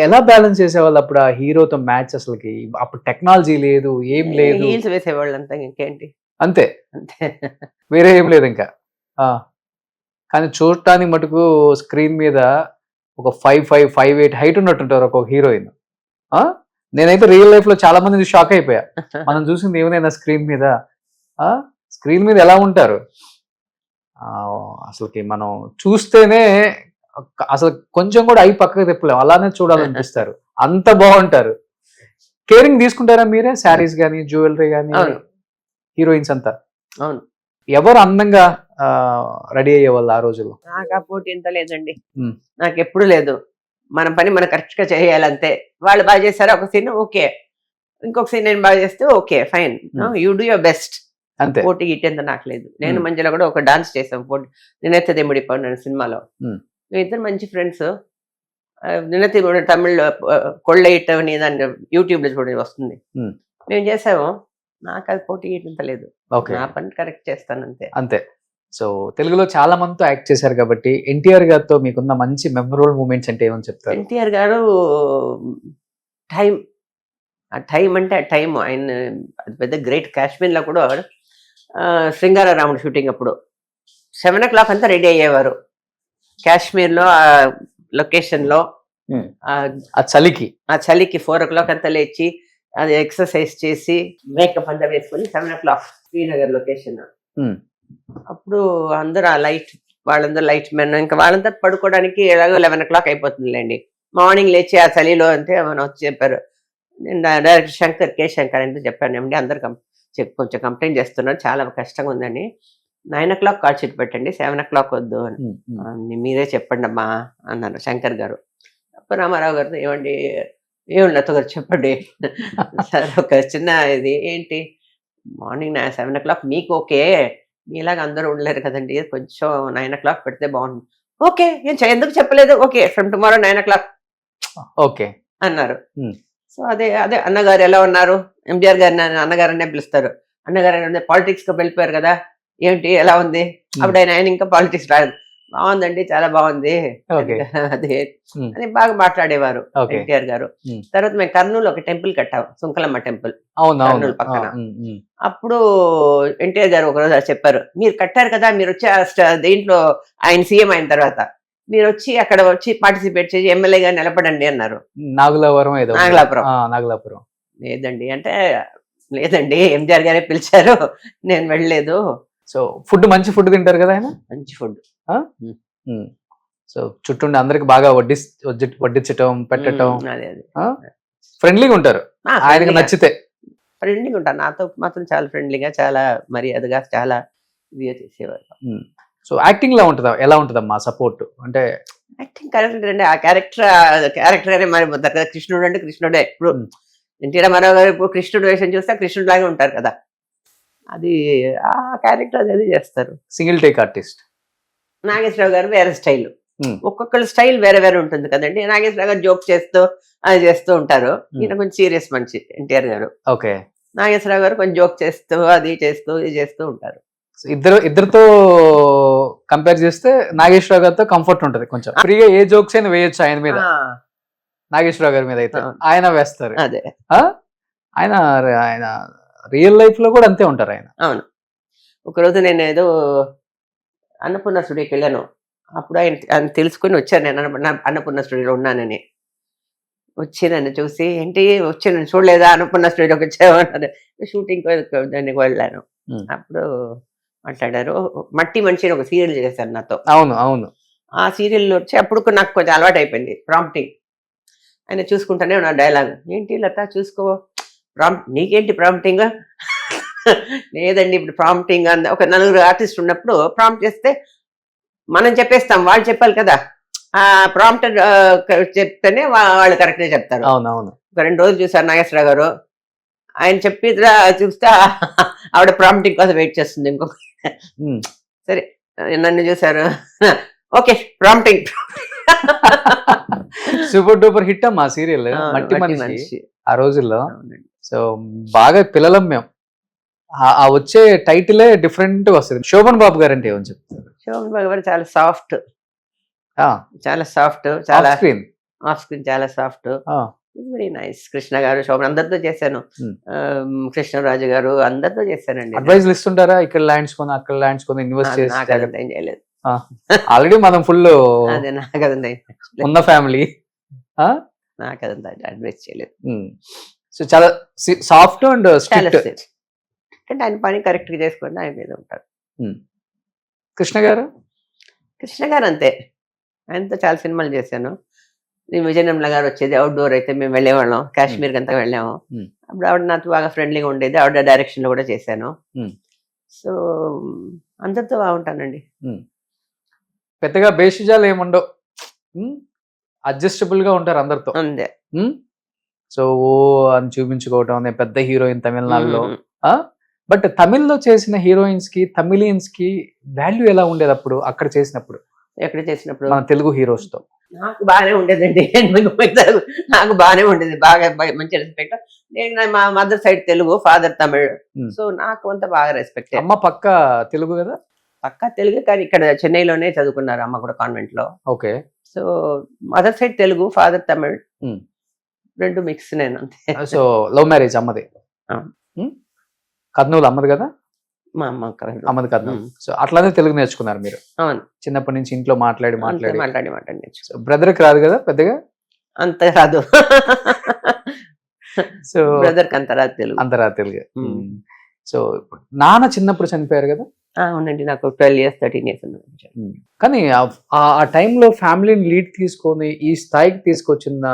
ఎలా బ్యాలెన్స్ చేసేవాళ్ళు అప్పుడు ఆ హీరోతో మ్యాచ్? అసలుకి అప్పుడు టెక్నాలజీ లేదు, ఏం లేదు, వేసేవాళ్ళు అంతా, ఇంకేంటి అంతే, వేరే ఏం లేదు ఇంకా. కానీ చూడటానికి మటుకు స్క్రీన్ మీద ఒక 5'5", 5'8" హైట్ ఉన్నట్టుంటారు ఒక్కొక్క హీరోయిన్. నేనైతే రియల్ లైఫ్ లో చాలా మంది షాక్ అయిపోయా. మనం చూసింది ఏమైనా స్క్రీన్ మీద, స్క్రీన్ మీద ఎలా ఉంటారు అసలుకి మనం చూస్తేనే అసలు కొంచెం కూడా అయి పక్కకు తిప్పలేం, అలానే చూడాలనిపిస్తారు, అంత బాగుంటారు. కేరింగ్ తీసుకుంటారా మీరే? శారీస్ గానీ, జ్యువెలరీ గానీ, హీరోయిన్స్ అంతా? అవును. ఎవరు అందంగా రెడీ అయ్యేవాళ్ళు ఆ రోజుల్లో? నాకు ఆ పోటీ ఎంత లేదండి, మ్. నాకు ఎప్పుడు లేదు. మన పని మనం కరెక్ట్ గా చేయాలంతే. వాళ్ళు బాగా చేస్తారా ఒక సీన్, ఓకే. ఇంకొక సీన్ నేను బాగా చేస్తే okay, fine, you do your best. అంతే. పోటీ గిట్టేంత నాకు లేదు. నేను మంచిలో కూడా ఒక డాన్స్ చేసాం పోటీ, నేనైతే దేముడి పౌర్ణమి సినిమాలో. ఇద్దరు మంచి ఫ్రెండ్స్. నిన్నతి తమిళ్లో కొళ్ళైట్ అని దాన్ని యూట్యూబ్ లో చూడండి వస్తుంది, మేము చేసాము. నాకు అది పోటీ గిట్టేంత లేదు, నా పని కరెక్ట్ చేస్తాను అంతే. అంతే. సో తెలుగులో చాలా మందితో యాక్ట్ చేశారు కాబట్టి ఎన్టీఆర్ గారితో మీకున్న మంచి మెమరబుల్ మూమెంట్స్ అంటే ఏమని చెప్తారు? ఎన్టీఆర్ గారు టైం, ఆ టైం అంటే ఆ టైం ఆయన అది పెద్ద గ్రేట్. కాశ్మీర్లో కూడా శృంగార రాముడు షూటింగ్ అప్పుడు 7 o'clock అంతా రెడీ అయ్యేవారు కాశ్మీర్లో. ఆ లొకేషన్లో ఆ చలికి 4 o'clock అంతా లేచి అది ఎక్సర్సైజ్ చేసి మేకప్ అంతా వేసుకొని 7 o'clock శ్రీనగర్ లొకేషన్. అప్పుడు అందరూ ఆ లైట్, వాళ్ళందరూ లైట్ మెన్, ఇంకా వాళ్ళంతా పడుకోవడానికి ఎలాగో 11 o'clock అయిపోతుందిలేండి. మార్నింగ్ లేచి ఆ చలిలో అంటే మనం వచ్చి చెప్పారు. నేను డైరెక్టర్ శంకర్, కే శంకర్ అంటే చెప్పాను, ఏమండి అందరు కొంచెం కంప్లైంట్ చేస్తున్నారు, చాలా కష్టంగా ఉందని. 9 o'clock కాల్ షీట్ పెట్టండి, 7 o'clock వద్దు అని మీరే చెప్పండి అమ్మా అన్నారు శంకర్ గారు. అప్పుడు రామారావు గారు, ఏమండి ఏమండి లత గారు చెప్పండి సార్, ఒక చిన్న ఇది ఏంటి, మార్నింగ్ 7 o'clock మీకు ఓకే, మీలాగా అందరూ ఉండలేరు కదండి, కొంచెం 9 o'clock పెడితే బాగుంటుంది. ఓకే, ఎందుకు చెప్పలేదు, okay from tomorrow 9 o'clock okay అన్నారు. సో అదే అన్నగారు ఎలా ఉన్నారు, ఎంజిఆర్ గారిని అన్నగారనే పిలుస్తారు. అన్నగారు పాలిటిక్స్ కి వెళ్ళిపోయారు కదా, ఏంటి ఎలా ఉంది, అప్పుడు ఆయన ఇంకా పాలిటిక్స్ రాదు, బాగుందండి చాలా బాగుంది అదే అని బాగా మాట్లాడేవారు ఎన్టీఆర్ గారు. తర్వాత మేము కర్నూలు ఒక టెంపుల్ కట్టాం, సుంకలమ్మ టెంపుల్ కర్నూలు పక్కన. అప్పుడు ఎన్టీఆర్ గారు ఒకరోజు చెప్పారు, మీరు కట్టారు కదా, మీరు వచ్చి దీంట్లో ఆయన సీఎం అయిన తర్వాత మీరు వచ్చి అక్కడ వచ్చి పార్టిసిపేట్ చేసి ఎమ్మెల్యేగా నిలబడండి అన్నారు. నాగలాపురం లేదండి అంటే, లేదండి ఎంజిఆర్ గారే పిలిచారు, నేను వెళ్ళలేదు. సో ఫుడ్ మంచి ఫుడ్ తింటారు కదా ఆయన? మంచి ఫుడ్. సో చుట్టూ అందరికి బాగా వడ్డించటం, పెట్టడం, ఫ్రెండ్లీగా ఉంటారు. ఆయనకి నచ్చితే ఫ్రెండ్లీగా ఉంటారు, నాతో మాత్రం చాలా ఫ్రెండ్లీగా, చాలా మర్యాదగా, చాలా ఇదిగా చేసేవారు. సో యాక్టింగ్ లో ఉంటుందా, ఎలా ఉంటుందమ్మా సపోర్ట్? అంటే యాక్టింగ్ కరెక్ట్ అండి, ఆ క్యారెక్టర్ అనే మరి కృష్ణుడు అంటే కృష్ణుడే. ఇప్పుడు ఎన్టీ రామారావు గారు ఇప్పుడు కృష్ణుడు వేషం చూస్తే కృష్ణుడు లాగా ఉంటారు కదా, అది ఆ క్యారెక్టర్ అది చేస్తారు. Single take artist. నాగేశ్వరరావు గారు వేరే స్టైల్, ఒక్కొక్కళ్ళ స్టైల్ వేరే వేరే ఉంటుంది కదండి. నాగేశ్వరరావు గారు జోక్ చేస్తూ అది చేస్తూ ఉంటారు, ఈయన కొంచెం సీరియస్ మనిషి ఎన్టీఆర్ గారు. ఓకే. నాగేశ్వరరావు గారు కొంచెం జోక్ చేస్తూ అది చేస్తూ ఇది చేస్తూ ఉంటారు. ఇద్దరితో కంపేర్ చేస్తే నాగేశ్వరరావు గారితో కంఫర్ట్ ఉంటది, కొంచెం ఫ్రీగా ఏ జోక్స్ అయినా వేయొచ్చు ఆయన మీద. నాగేశ్వరరావు గారి మీద అయితే ఆయన వేస్తారు. అదే ఆయన రియల్ లైఫ్ లో కూడా అంతే ఉంటారు ఆయన. అవును. ఒకరోజు నేను ఏదో అన్నపూర్ణ స్టూడియోకి వెళ్ళాను, అప్పుడు ఆయన తెలుసుకుని వచ్చాను, నేను అన్నపూర్ణ స్టూడియోలో ఉన్నానని. వచ్చి నన్ను చూసి, ఏంటి వచ్చి నన్ను చూడలేదా, అన్నపూర్ణ స్టూడియోకి వచ్చామన్నారు. షూటింగ్ దానికి వెళ్ళాను. అప్పుడు మాట్లాడారు, మట్టి మనిషి ఒక సీరియల్ చేశారు నాతో. అవును. ఆ సీరియల్లో వచ్చి అప్పుడు నాకు కొంచెం అలవాటు అయిపోయింది ప్రాంప్టింగ్. ఆయన చూసుకుంటానే నా డైలాగ్, ఏంటి లత చూసుకో నీకేంటి ప్రాంప్టింగ్ లేదండి ఇప్పుడు ప్రాంప్టింగ్ అన్న ఒక 4 ఆర్టిస్ట్ ఉన్నప్పుడు ప్రాంప్ట్ చేస్తే మనం చెప్పేస్తాం, వాళ్ళు చెప్పాలి కదా, ఆ ప్రాంప్ట్ చెప్తేనే వాళ్ళు కరెక్ట్గా చెప్తారు. అవునవును. ఒక 2 రోజులు చూసారు నాగేశ్వరరావు గారు, ఆయన చెప్పి చూస్తే ఆవిడ ప్రాంప్టింగ్ కోసం వెయిట్ చేస్తుంది ఇంకొక. సరే నన్ను చూసారు, okay prompting. Super duper hit అమ్మా సీరియల్ మట్టి మనిషి ఆ రోజుల్లో. సో బాగా పిల్లలం మేము. ఆ వచ్చే టైటిలే డిఫరెంట్ వస్తుంది. శోభన్ బాబు గారు అంటే ఏమని చెప్తారు? శోభన్ బాబు గారు చాలా సాఫ్ట్, చాలా స్క్రీన్ ఆఫ్ స్క్రీన్ చాలా సాఫ్ట్, వెరీ నైస్. కృష్ణ గారు, శోభన్ అందరితో చేశాను, కృష్ణరాజు గారు అందరితో చేశానండి. అడ్వైజ్లు ఇస్తుంటారా, ఇక్కడ ల్యాండ్స్ కొని అక్కడ ల్యాండ్స్ కొని ఇన్వెస్ట్ చేసి? నాకు అదంతా ఏం చేయలేదు, ఆల్రెడీ మనం ఫుల్ అదే నాకు అదంతా ఉన్న ఫ్యామిలీ. నాకు అదంతా అడ్వైస్ చేయలేదు. సో చాలా సాఫ్ట్ అండ్ చాలా స్ట్రిక్ట్. అంటే ఆయన పని కరెక్ట్ గా చేసుకుంటే ఆయన మీద ఉంటాడు. కృష్ణ గారు కృష్ణ గారు అంతే, ఆయనతో చాలా సినిమాలు చేశాను. ఈ విజయనిర్మల గారు వచ్చేది అవుట్డోర్ అయితే మేము వెళ్ళేవాళ్ళం, కాశ్మీర్కి అంతా వెళ్ళాము. అప్పుడు ఆవిడ నాతో బాగా ఫ్రెండ్లీగా ఉండేది, ఆవిడ డైరెక్షన్ లో కూడా చేశాను. సో అందరితో బాగుంటానండి. పెద్దగా బేషిజాలు ఏముండవు, అడ్జస్టబుల్ గా ఉంటారు అందరితో. అంతే. సో ఓ అని చూపించుకోవటం, నేను పెద్ద హీరోయిన్ తమిళనాడులో. బట్ తమిళ్లో చేసిన హీరోయిన్స్ కి తమిళియన్స్ కి వాల్యూ ఎలా ఉండేది అప్పుడు అక్కడ చేసినప్పుడు, ఎక్కడ చేసినప్పుడు? మన తెలుగు హీరోస్ తో. నాకు బాగానే ఉండేదండి, నాకు బాగానే ఉండేది, బాగా మంచి రెస్పెక్ట్. నేను మా mother side Telugu, father Tamil, so నాకు అంత బాగా రెస్పెక్ట్. అమ్మ పక్క తెలుగు కదా? పక్కా తెలుగు, కానీ ఇక్కడ చెన్నైలోనే చదువుకున్నారు అమ్మ కూడా, కాన్వెంట్ లో. Okay. So mother side Telugu, father Tamil, రెండు మిక్స్ నేను అంతే. సో లవ్ మ్యారేజ్ అమ్మది? కర్నూలు అమ్మది కదా? మా అమ్మ అమ్మది కర్నూలు. సో అట్లానే తెలుగు నేర్చుకున్నారు మీరు? అవును, చిన్నప్పటి నుంచి ఇంట్లో మాట్లాడి నేర్చుకో. బ్రదర్ కి రాదు కదా పెద్దగా? అంత రాదు. సో బ్రదర్ కి అంత రాదు తెలుగు. అంత రాదు తెలుగు. సో నాన్న చిన్నప్పుడు చనిపోయారు కదా? అవునండి, నాకు 12 years 13 years ఉంది. కానీ ఆ టైంలో ఫ్యామిలీని లీడ్ తీసుకొని ఈ స్థాయికి తీసుకొచ్చిన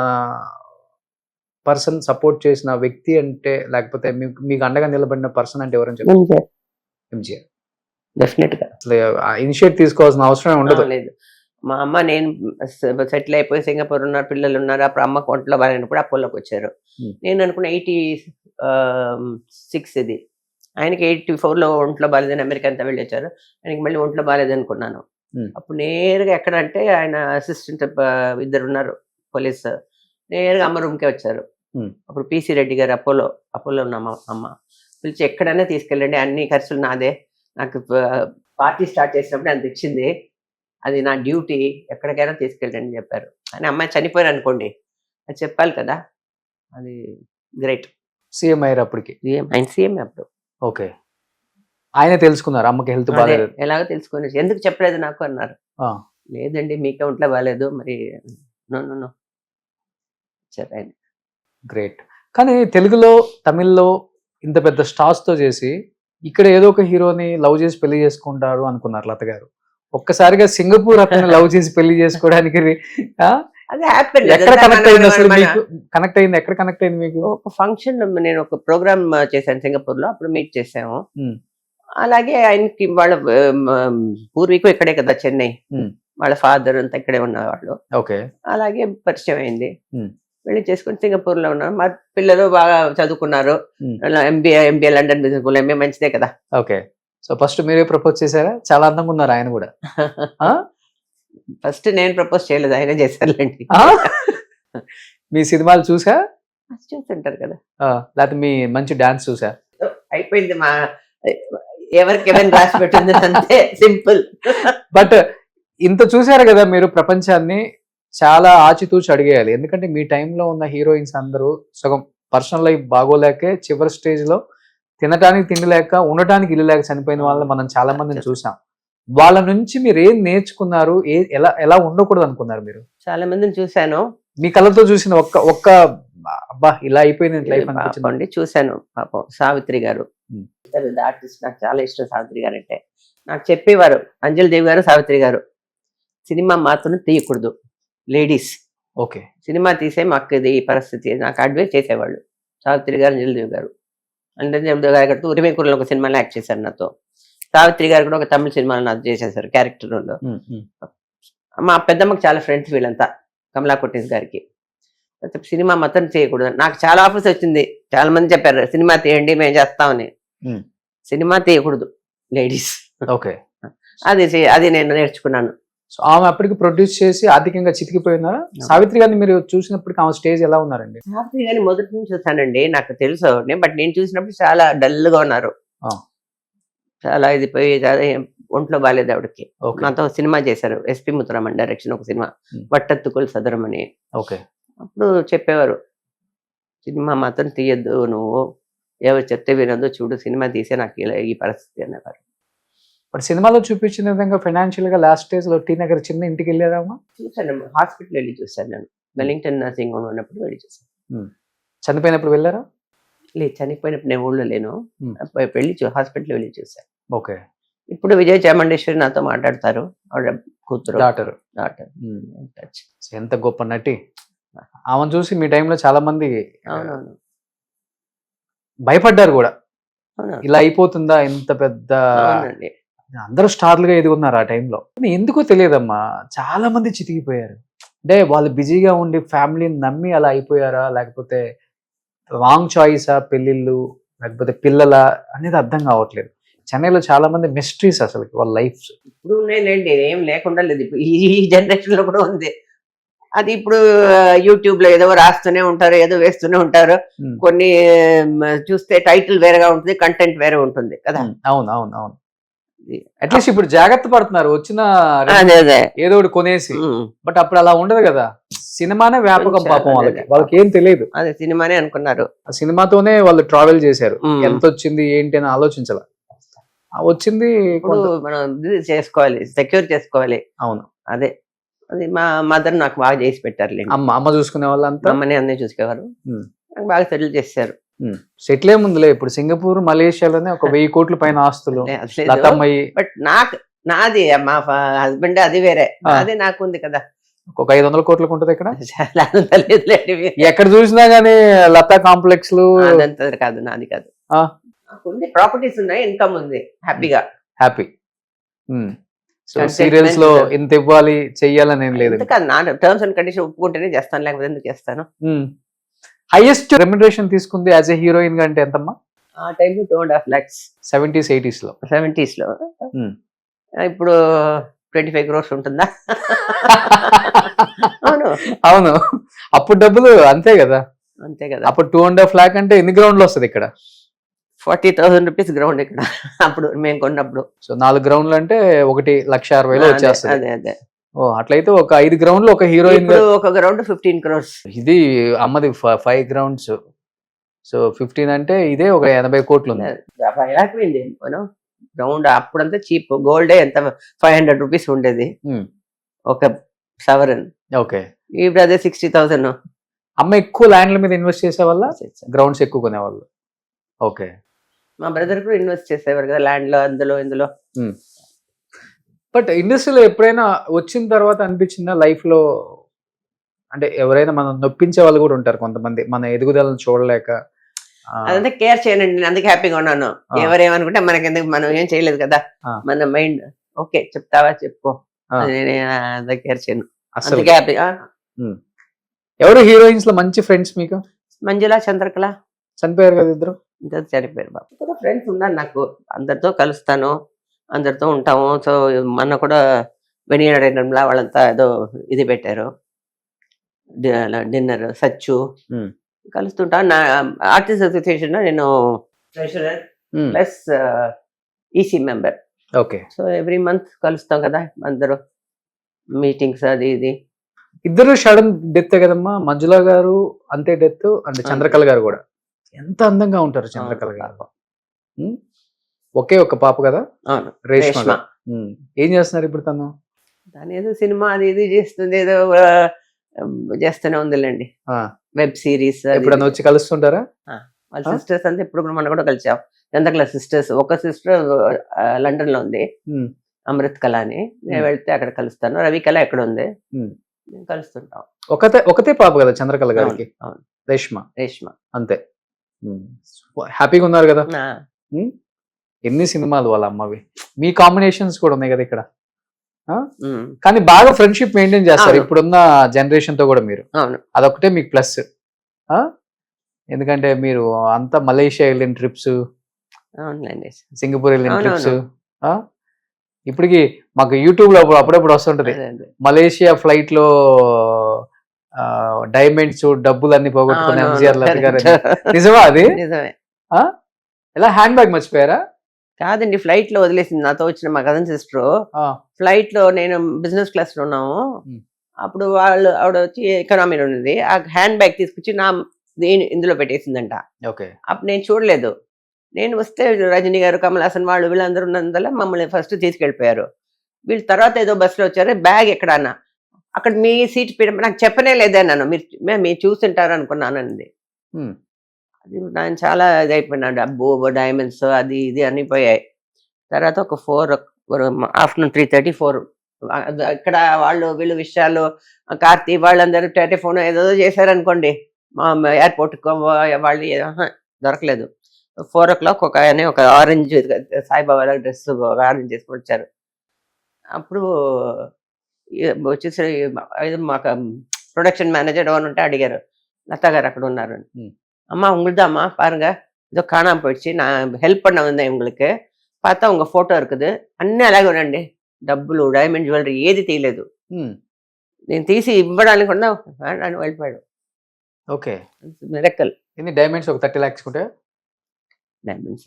పర్సన్, సపోర్ట్ చేసిన వ్యక్తి అంటే, లేకపోతే మీకు అండగా నిలబడిన పర్సన్ అంటే ఎవరని చెప్పారు? ఎంజీఆర్. డెఫినెట్ గా అసలు ఇనిషియేట్ తీసుకోవాల్సిన అవసరం ఉండదు. లేదు. మా అమ్మ, నేను సెటిల్ అయిపోయి సింగపూర్ ఉన్నారు, పిల్లలు ఉన్నారు. అప్పుడు అమ్మకు ఒంట్లో బాగాలేనప్పుడు అపోలోకి వచ్చారు. నేను అనుకున్న 86 ఇది, ఆయనకి 84లో ఒంట్లో బాగాలేదని అమెరికా అంతా వెళ్ళి వచ్చారు. ఆయనకి మళ్ళీ ఒంట్లో బాగాలేదు అనుకున్నాను. అప్పుడు నేరుగా ఎక్కడ అంటే, ఆయన అసిస్టెంట్ ఇద్దరు ఉన్నారు పోలీస్, నేరుగా అమ్మ రూమ్కే వచ్చారు. అప్పుడు పిసి రెడ్డి గారు అపోలో ఉన్న అమ్మ పిలిచి, ఎక్కడైనా తీసుకెళ్ళండి, అన్ని ఖర్చులు నాదే, నాకు పార్టీ స్టార్ట్ చేసినప్పుడు అంత ఇచ్చింది, అది నా డ్యూటీ, ఎక్కడికైనా తీసుకెళ్ళండి అని చెప్పారు. అని అమ్మాయి చనిపోయారు అనుకోండి, అది చెప్పాలి కదా, అది గ్రేట్. సీఎం అయ్యారు అప్పటికి? ఆయన సీఎం అప్పుడు. ఓకే. ఆయన తెలుసుకున్నారు అమ్మకి హెల్త్ బాగాలేదు? ఎలాగో తెలుసుకుని, ఎందుకు చెప్పలేదు నాకు అన్నారు. లేదండి మీకే ఒంట్లో బాగాలేదు, మరి నో సరే ఆయన. గ్రేట్. కానీ తెలుగులో తమిళ్లో ఇంత పెద్ద స్టార్స్ తో చేసి ఇక్కడ ఏదో ఒక హీరోని లవ్ చేసి పెళ్లి చేసుకుంటారు అనుకున్నారు లత గారు. ఒక్కసారిగా సింగపూర్ అతను లవ్ చేసి పెళ్లి చేసుకోవడానికి ఎక్కడ కనెక్ట్ అయింది అసలు మీకు? కనెక్ట్ అయింది ఎక్కడ కనెక్ట్ అయింది మీకు? ఒక ఫంక్షన్, నేను ఒక ప్రోగ్రామ్ చేశాను సింగపూర్ లో, అప్పుడు మీట్ చేసాము. అలాగే ఆయనకి వాళ్ళ పూర్వీకు ఇక్కడే కదా చెన్నై, వాళ్ళ ఫాదర్ అంతా ఇక్కడే ఉన్నవాళ్ళు. ఓకే. అలాగే పరిచయం అయింది, పెళ్లి చేసుకుని సింగపూర్ లో ఉన్నారు. మా పిల్లలు బాగా చదువుకున్నారు, MBA London business school, MBA మంచిదే కదా. ఓకే. సో ఫస్ట్ మీరే ప్రపోజ్ చేశారా? చాలా అందంగా ఉన్నారు ఆయన కూడా. ఫస్ట్ నేను ప్రపోజ్ చేయలేదు, ఆయన చేశారులేండి. మీ సినిమాలు చూసా? చూస్తుంటారు కదా. లేకపోతే మీ మంచి డాన్స్ చూసా? అయిపోయింది, మా ఎవరికి ఏమైనా రాసి పెట్టింది అంతే, సింపుల్. బట్ ఇంత చూసారు కదా మీరు ప్రపంచాన్ని, చాలా ఆచితూచి అడిగేయాలి. ఎందుకంటే మీ టైంలో ఉన్న హీరోయిన్స్ అందరూ సగం పర్సనల్ లైఫ్ బాగోలేకే చివరి స్టేజ్ లో తినడానికి తిండి లేక, ఉండటానికి ఇల్లు లేక చనిపోయిన వాళ్ళని మనం చాలా మందిని చూసాం. వాళ్ళ నుంచి మీరు ఏం నేర్చుకున్నారు? ఎలా ఉండకూడదు అనుకున్నారు మీరు? చాలా మందిని చూశాను. మీ కళ్ళతో చూసిన ఒక్క అబ్బా ఇలా అయిపోయింది లైఫ్ అనిపించింది? చూశాను. పాపం సావిత్రి గారు ఆర్టిస్ట్, నాకు చాలా ఇష్టం సావిత్రి గారు అంటే. నాకు చెప్పేవారు అంజలి దేవి గారు, సావిత్రి గారు, సినిమా మాత్రం తీయకూడదు లేడీస్. ఓకే. సినిమా తీసే మాకు ఇది ఈ పరిస్థితి, నాకు అడ్వైస్ చేసేవాళ్ళు సావిత్రి గారు, అంజలి దేవి గారు. అంజలి దేవి గారితో ఉరిమేకూరులో ఒక సినిమాలో యాక్ట్ చేశారు నాతో. సావిత్రి గారు కూడా ఒక తమిళ సినిమాలో నాకు చేసేసారు క్యారెక్టర్ రోల్. మా పెద్దమ్మకి చాలా ఫ్రెండ్స్ వీళ్ళంతా, కమలా కొట్టేస్ గారికి. సినిమా మాత్రం చేయకూడదు. నాకు చాలా ఆఫర్స్ వచ్చింది, చాలా మంది చెప్పారు సినిమా తీయండి మేము చేస్తామని. సినిమా తీయకూడదు లేడీస్. ఓకే. అది నేను నేర్చుకున్నాను. సో ఆమె అప్పటికి ప్రొడ్యూస్ చేసి ఆర్థికంగా చితికిపోయినారా? సావిత్రి గారిని మీరు చూసినప్పటికీ ఆమె స్టేజ్ ఎలా ఉన్నారండి? సావిత్రి గారిని మొదటి నుంచి చూసానండి, నాకు తెలుసు. బట్ నేను చూసినప్పుడు చాలా డల్ గా ఉన్నారు, చాలా ఇది పోయి, ఒంట్లో బాగాలేదు ఆవిడకి. నాతో సినిమా చేశారు, ఎస్పి ముత్తరామన్ డైరెక్షన్ ఒక సినిమా, వట్టత్తుకులు సదరం అని. ఓకే. అప్పుడు చెప్పేవారు, సినిమా మాత్రం తీయద్దు నువ్వు, ఎవరు చెప్తే వినొద్దు, చూడు సినిమా తీసే నాకు ఈ పరిస్థితి అనేవారు. బట్ సినిమాలో చూపించిన విధంగా ఫైనాన్షియల్ గా లాస్ట్ స్టేజ్ లో టీ నగర్ చిన్న ఇంటికి వెళ్ళారమ్మా? చూసాను, హాస్పిటల్ వెళ్ళి చూసాను నేను. వెల్లింగ్టన్ నర్సింగ్ హోమ్ ఉన్నప్పుడు వెళ్ళి చూసాను. చనిపోయినప్పుడు వెళ్ళారా? లేదు, చనిపోయినప్పుడు నేను ఊళ్ళో లేను. వెళ్ళి హాస్పిటల్ వెళ్ళి చూసాను. ఓకే. ఇప్పుడు విజయ చాముండేశ్వరి నాతో మాట్లాడతారు, ఆవిడ కూతురు డాటర్. డాటర్. ఎంత గొప్ప నటి. ఆమెను చూసి మీ టైంలో చాలా మంది అవునవును భయపడ్డారు కూడా, అవును ఇలా అయిపోతుందా ఇంత పెద్ద. అవునండి. అందరూ స్టార్లుగా ఎదుగున్నారు ఆ టైంలో. ఎందుకో తెలియదమ్మా, చాలా మంది చితికిపోయారు. అంటే వాళ్ళు బిజీగా ఉండి ఫ్యామిలీని నమ్మి అలా అయిపోయారా, లేకపోతే రాంగ్ చాయిసా పెళ్ళిళ్ళు, లేకపోతే పిల్లల అనేది అర్థం కావట్లేదు. చెన్నైలో చాలా మంది మిస్టరీస్ అసలు వాళ్ళ లైఫ్. ఇప్పుడు ఉన్నాయిలేండి, ఏం లేకుండా లేదు. ఇప్పుడు ఈ జనరేషన్ లో కూడా ఉంది అది. ఇప్పుడు యూట్యూబ్ లో ఏదో రాస్తూనే ఉంటారు, ఏదో వేస్తూనే ఉంటారు. కొన్ని చూస్తే టైటిల్ వేరేగా ఉంటుంది, కంటెంట్ వేరే ఉంటుంది కదా. అవును అవును అవును. అట్లీస్ట్ ఇప్పుడు జాగ్రత్త పడుతున్నారు, వచ్చిన అదే అదే ఏదో ఒకటి కొనేసి. బట్ అప్పుడు అలా ఉండదు కదా, సినిమానే వ్యాపకం పాపం వాళ్ళకి. వాళ్ళకి ఏం తెలియదు, అదే సినిమానే అనుకున్నారు. ఆ సినిమాతోనే వాళ్ళు ట్రావెల్ చేశారు. ఎంత వచ్చింది ఏంటి అని ఆలోచించాల, వచ్చింది ఇప్పుడు మనం ఇది చేసుకోవాలి, సెక్యూర్ చేసుకోవాలి. అవును అదే అది మా మదర్ నాకు బాగా చేసి పెట్టారు. అమ్మ చూసుకునే వాళ్ళంతా అమ్మని అన్నీ చూసుకునేవారు, నాకు బాగా సెటిల్ చేశారు. సెటిల్ ఏముందిలే, ఇప్పుడు సింగపూర్ మలేషియాలోనే ఒక 1000 కోట్ల పైన ఆస్తులు. బట్ నాది మా హస్బెండ్ అది వేరే, అదే నాకు ఉంది కదా. ఒక 500 కోట్లకు ఉంటుంది ఇక్కడ. చాలా లేదులేండి, ఎక్కడ చూసినా గానీ లతా కాంప్లెక్స్ లు. అదంతా కాదు, నాది కాదు. ఉంది, ప్రాపర్టీస్ ఉన్నాయి, ఇన్కమ్ ఉంది, హ్యాపీగా హ్యాపీ. సో సీరియల్స్ లో ఇంత ఇవ్వాలి చెయ్యాలని ఏం లేదు. నా టర్మ్స్ అండ్ కండిషన్ ఒప్పుకుంటేనే చేస్తాను, లేకపోతే ఎందుకు చేస్తాను. హైయెస్ట్ రెమ్యునరేషన్ తీసుకుంది యాజ్ ఎ హీరోయిన్ గా అంటే ఎంతమ్మా? ఆ టైంలో 2.5 lakhs. 70s 80s లో. 70s లో. ఇప్పుడు 25 crores ఉంటుందా? అవును అవును, అప్పుడు డబ్బులు అంతే కదా. అంతే కదా. అప్పుడు 2.5 lakh అంటే ఎన్ని గ్రౌండ్లు వస్తుంది ఇక్కడ? 40,000 rupees గ్రౌండ్ ఇక్కడ అప్పుడు మేము కొన్నప్పుడు. సో 4 గ్రౌండ్లు అంటే 1,60,000 వచ్చేస్తుంది. అదే అదే. ఓ అట్లయితే ఒక 5 గ్రౌండ్లు ఒక హీరోయిన్. ఒక గ్రౌండ్ 15 crores. ఇది అమ్మది 5 గ్రౌండ్స్. సో 15 అంటే ఇదే ఒక 80 కోట్లు ఉంది. అయిపోయింది మనం గ్రౌండ్. అప్పుడంతా చీప్, గోల్డే ఎంత 500 rupees ఉండేది ఒక సవరన్. ఓకే. ఇప్పుడు అదే 60,000. అమ్మ ఎక్కువ ల్యాండ్ల మీద ఇన్వెస్ట్ చేసే వల్ల గ్రౌండ్స్ ఎక్కువ కొనేవాళ్ళు. ఓకే. మా బ్రదర్ కూడా ఇన్వెస్ట్ చేసేవారు కదా ల్యాండ్ లో, అందులో ఇందులో. బట్ ఇండస్ట్రీలో ఎప్పుడైనా వచ్చిన తర్వాత అనిపించిందా లైఫ్ లో, అంటే ఎవరైనా మనం నొప్పించే వాళ్ళు కూడా ఉంటారు కొంతమంది, మన ఎదుగుదలను చూడలేక? అదంతా కేర్ చేయనండి, అందుకే హ్యాపీగా ఉన్నాను. ఎవరేమనుకుంటే మనకెందుకు, మనం ఏం చేయలేదు కదా. మన మైండ్ ఓకే చెప్తావా చెప్పు, నేను కేర్ చేయను, అందుకే హ్యాపీగా. ఎవరు హీరోయిన్స్ లో మంచి ఫ్రెండ్స్ మీకు? మంజుల, చంద్రకళ. చనిపోయారు కదా ఇద్దరు. చనిపోయారు బాబు. కూడా ఫ్రెండ్స్ ఉన్నారు నాకు, అందరితో కలుస్తాను, అందరితో ఉంటాము. సో మొన్న కూడా వెనియడంలా వాళ్ళంతా ఏదో ఇది పెట్టారు, డిన్నర్. సచ్చు కలుస్తుంటా. నా ఆర్టిస్ట్ అసోసియేషన్ లో నేను treasurer plus EC member. Okay. So every month కలుస్తాం కదా అందరూ, మీటింగ్స్ అది ఇది. ఇద్దరు సడన్ డెత్ కదమ్మా, మంజుల గారు అంతే డెత్, అంటే చంద్రకళ గారు కూడా. ఎంత అందంగా ఉంటారు చంద్రకళ గారు. ఒకే ఒక పాప కదా, రేష్మ. ఏం చేస్తున్నారు ఇప్పుడు తను? దాని ఏదో సినిమా అది ఇది చేస్తుంది, ఏదో చేస్తూనే ఉందిలేండి, వెబ్ సిరీస్. ఎప్పుడన్నా వచ్చి కలుస్తుంటారా? వాళ్ళ సిస్టర్స్ అంతా ఇప్పుడు మనం కూడా కలిసాం. చంద్రకళ సిస్టర్స్, ఒక సిస్టర్ లండన్ లో ఉంది, అమృత్ కళ అని. నేను వెళ్తే అక్కడ కలుస్తాను. రవి కళ ఎక్కడ ఉంది, మేము కలుస్తుంటాం. ఒకతే పాప కదా చంద్రకళ గారికి, రేష్మ అంతే. హ్యాపీగా ఉన్నారు కదా. ఎన్ని సినిమాలు వాళ్ళ అమ్మవి. మీ కాంబినేషన్స్ కూడా ఉన్నాయి కదా ఇక్కడ, కానీ బాగా ఫ్రెండ్షిప్ మెయింటైన్ చేస్తారు ఇప్పుడున్న జనరేషన్ తో కూడా మీరు. అదొకటే మీకు ప్లస్. ఎందుకంటే మీరు అంతా మలేషియా వెళ్ళిన ట్రిప్స్, సింగపూర్ వెళ్ళిన ట్రిప్స్. ఇప్పటికి మాకు యూట్యూబ్ లో అప్పుడప్పుడు వస్తుంటది, మలేషియా ఫ్లైట్ లో డైమండ్స్ డబ్బులు అన్ని పోగొట్టుకునే ఎంజీఆర్ లత గారు. నిజమా అది? నిజమే. ఎలా హ్యాండ్ బ్యాగ్ మర్చిపోయారా? కాదండి, ఫ్లైట్ లో వదిలేసింది. నాతో వచ్చిన మా కజన్ సిస్టర్ ఫ్లైట్ లో, నేను బిజినెస్ క్లాస్ లో ఉన్నాము. అప్పుడు ఆవిడ వచ్చి ఎకనామీలో ఉన్నది, ఆ హ్యాండ్ బ్యాగ్ తీసుకొచ్చి నా ఇందులో పెట్టేసిందంట. అప్పుడు నేను చూడలేదు. నేను వస్తే రజనీ గారు, కమల్ హాసన్ వాళ్ళు వీళ్ళందరూ ఉన్నందువల్ల మమ్మల్ని ఫస్ట్ తీసుకెళ్ళిపోయారు. వీళ్ళు తర్వాత ఏదో బస్సులో వచ్చారు, బ్యాగ్ ఎక్కడన్నా అక్కడ మీ సీట్ నాకు చెప్పనే లేదన్నాను. మీరు చూస్తుంటారు అనుకున్నానండి. ఉమ్, అది నేను చాలా ఇదైపోయినా, డబ్బు డైమండ్స్ అది ఇది అన్ని పోయాయి. తర్వాత ఒక 4 ఆఫ్టర్నూన్ 3:30 4 ఇక్కడ వీళ్ళు విషయాలు కార్తీ వాళ్ళందరూ టెలిఫోన్ ఏదో చేశారనుకోండి, మా ఎయిర్పోర్ట్ వాళ్ళు దొరకలేదు. 4 o'clock ఒక ఆయన ఒక ఆరెంజ్ సాయిబాబా డ్రెస్ ఆరెంజ్ చేసుకుని వచ్చారు. అప్పుడు వచ్చేసి మాకు ప్రొడక్షన్ మేనేజర్ ఎవరు ఉంటే అడిగారు, లతా గారు అక్కడ ఉన్నారు. அம்மா உங்களுது அம்மா பாருங்க, ஏதோ காணாம போயிடுச்சு, நான் ஹெல்ப் பண்ண வந்தேன் உங்களுக்கு, பார்த்தா உங்க ఫోటో இருக்குது అన్నీ అలాగే ఉండండి, డబ్బులు డైమండ్ జ్యువెలరీ ఏది తీయలేదు. ఉమ్, నేను తీసి ఇవ్వడానికి కూడా అని వెళ్ళిపోయాడు. ఓకే. మిరకల్. ఎన్ని డైమండ్స్? ఒక 30 lakhs కుంటే డైమండ్స్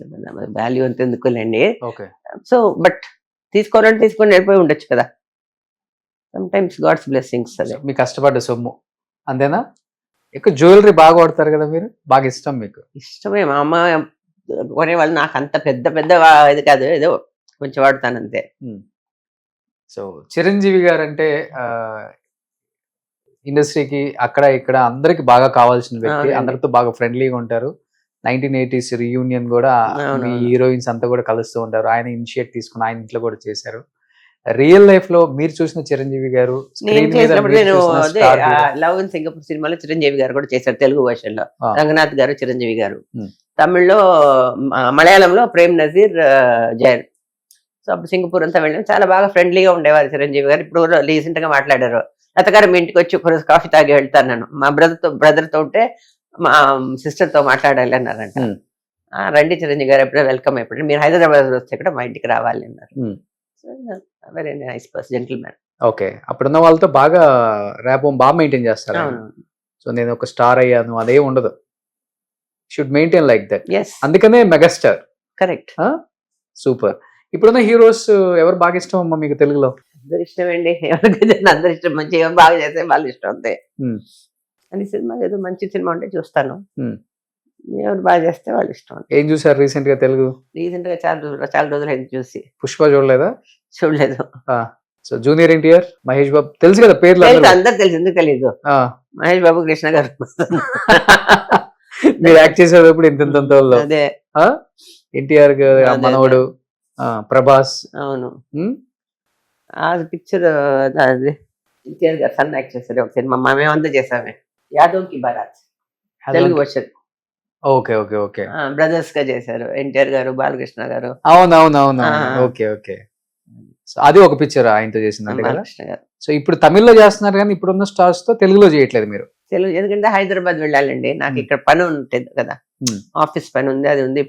వాల్యూ అంత ఎందుకులేండి. ఓకే. సో బట్ తీసుకోవాలంటే తీసుకొని వెళ్ళిపోయి ఉండొచ్చు కదా. Sometimes God's blessings. అదే మీ కష్టపడ్డ సొమ్ము అంతేనా? ఎక్కువ జ్యువెలరీ బాగా వాడతారు కదా మీరు, బాగా ఇష్టం మీకు? ఇష్టమే. మా అమ్మ కొనేవాళ్ళు, నాకు అంత పెద్ద పెద్ద ఇది కాదు, ఏదో కొంచెం వాడుతాను అంతే. సో చిరంజీవి గారు అంటే ఇండస్ట్రీకి అక్కడ ఇక్కడ అందరికి బాగా కావాల్సిన వ్యక్తి, అవునండి. అందరితో బాగా ఫ్రెండ్లీగా ఉంటారు. 1980s రీయూనియన్ కూడా అవునవును. మీ హీరోయిన్స్ అంతా కూడా కలుస్తూ ఉంటారు. ఆయన ఇనిషియేట్ తీసుకుని ఆయన ఇంట్లో కూడా చేశారు. రియల్ లైఫ్ లో మీరు చూసిన చిరంజీవి గారు, నేను screen మీద చేసినప్పుడు మీరు నేను చూసిన అదే star hero. Love in Singapore సినిమాలో చిరంజీవి గారు కూడా చేశారు తెలుగు భాషలో. ఆ. రంగనాథ్ గారు, చిరంజీవి గారు. Hmm. తమిళ్లో మలయాళంలో ప్రేమ్ నజీర్, జైన్. సో అప్పుడు సింగపూర్ అంతా వెళ్ళాం. చాలా బాగా ఫ్రెండ్లీగా ఉండేవారు చిరంజీవి గారు. ఇప్పుడు కూడా రీసెంట్ గా మాట్లాడారు, లత గారు మీ ఇంటికి వచ్చి ఒకరోజు కాఫీ తాగి వెళ్తాను నేను, మా బ్రదర్ తో ఉంటే మా సిస్టర్ తో మాట్లాడాలి అన్నారంట. Hmm. రండి చిరంజీవి గారు, ఎప్పుడో వెల్కమ్, ఎప్పుడు మీరు హైదరాబాద్ వస్తే కూడా మా ఇంటికి రావాలి అన్నారు. Hmm. Very nice person, gentlemen. Okay. అప్పుడున్న వాళ్ళతో బాగా ర్యాపో బాగా మెయింటైన్ చేస్తారు. అవును. సో నేను ఒక స్టార్ అయ్యాను అదే ఉండదు, should maintain like that. Yes, అందుకనే మెగాస్టార్. కరెక్ట్. సూపర్. ఇప్పుడున్న హీరోస్ ఎవరు బాగా ఇష్టం అమ్మా మీకు తెలుగులో? అందరు ఇష్టమండి, ఎవరికైతే అందరు ఇష్టం. మంచి ఏం బాగా చేస్తే వాళ్ళు ఇష్టం అంతే. Hmm. అన్ని సినిమా ఏదో మంచి సినిమా ఉంటే చూస్తాను. Hmm. ఎవరు బాగా చేస్తే వాళ్ళు ఇష్టం అంతే. ఏం చూసారు రీసెంట్ గా తెలుగు? రీసెంట్ గా చాలా రోజులు అయింది చూసి. పుష్ప చూడలేదా? చూడలేదు. సో జూనియర్ ఎన్టీఆర్, మహేష్ బాబు తెలుసు కదా పేర్లు తెలుసు, అందరూ. అందరు తెలుసు, ఎందుకు తెలీదు. ఆ. మహేష్ బాబు, కృష్ణ గారు. మీరు యాక్ట్ చేసేటప్పుడు ఇంత వాళ్ళు అదే. ఎన్టీఆర్ అదే. మనవడు, ప్రభాస్. అవును. ఉమ్, ఆ పిక్చర్ అది ఎన్టీఆర్ గారు సన్ యాక్ట్ చేశారు ఒక సినిమా, మేమంతా చేసామే, యాదవ్ కి baraat, Telugu version. Okay okay okay. Brothers గా చేశారు, ఎన్టీఆర్ గారు, బాలకృష్ణ గారు. అవునవునవును. ఆ. Okay okay. సో అది ఒక పిక్చర్ ఆయనతో చేసిందంటే కదా. బాలకృష్ణ గారు సో ఇప్పుడు తమిళ్లో చేస్తున్నారు కానీ ఇప్పుడున్న స్టార్స్ తో తెలుగులో చేయట్లేదు మీరు? తెలుగు, ఎందుకంటే హైదరాబాద్ వెళ్ళాలండి, నాకు ఇక్కడ పని ఉంటుంది కదా, ఆఫీస్ పని ఉంది, అది ఉంది,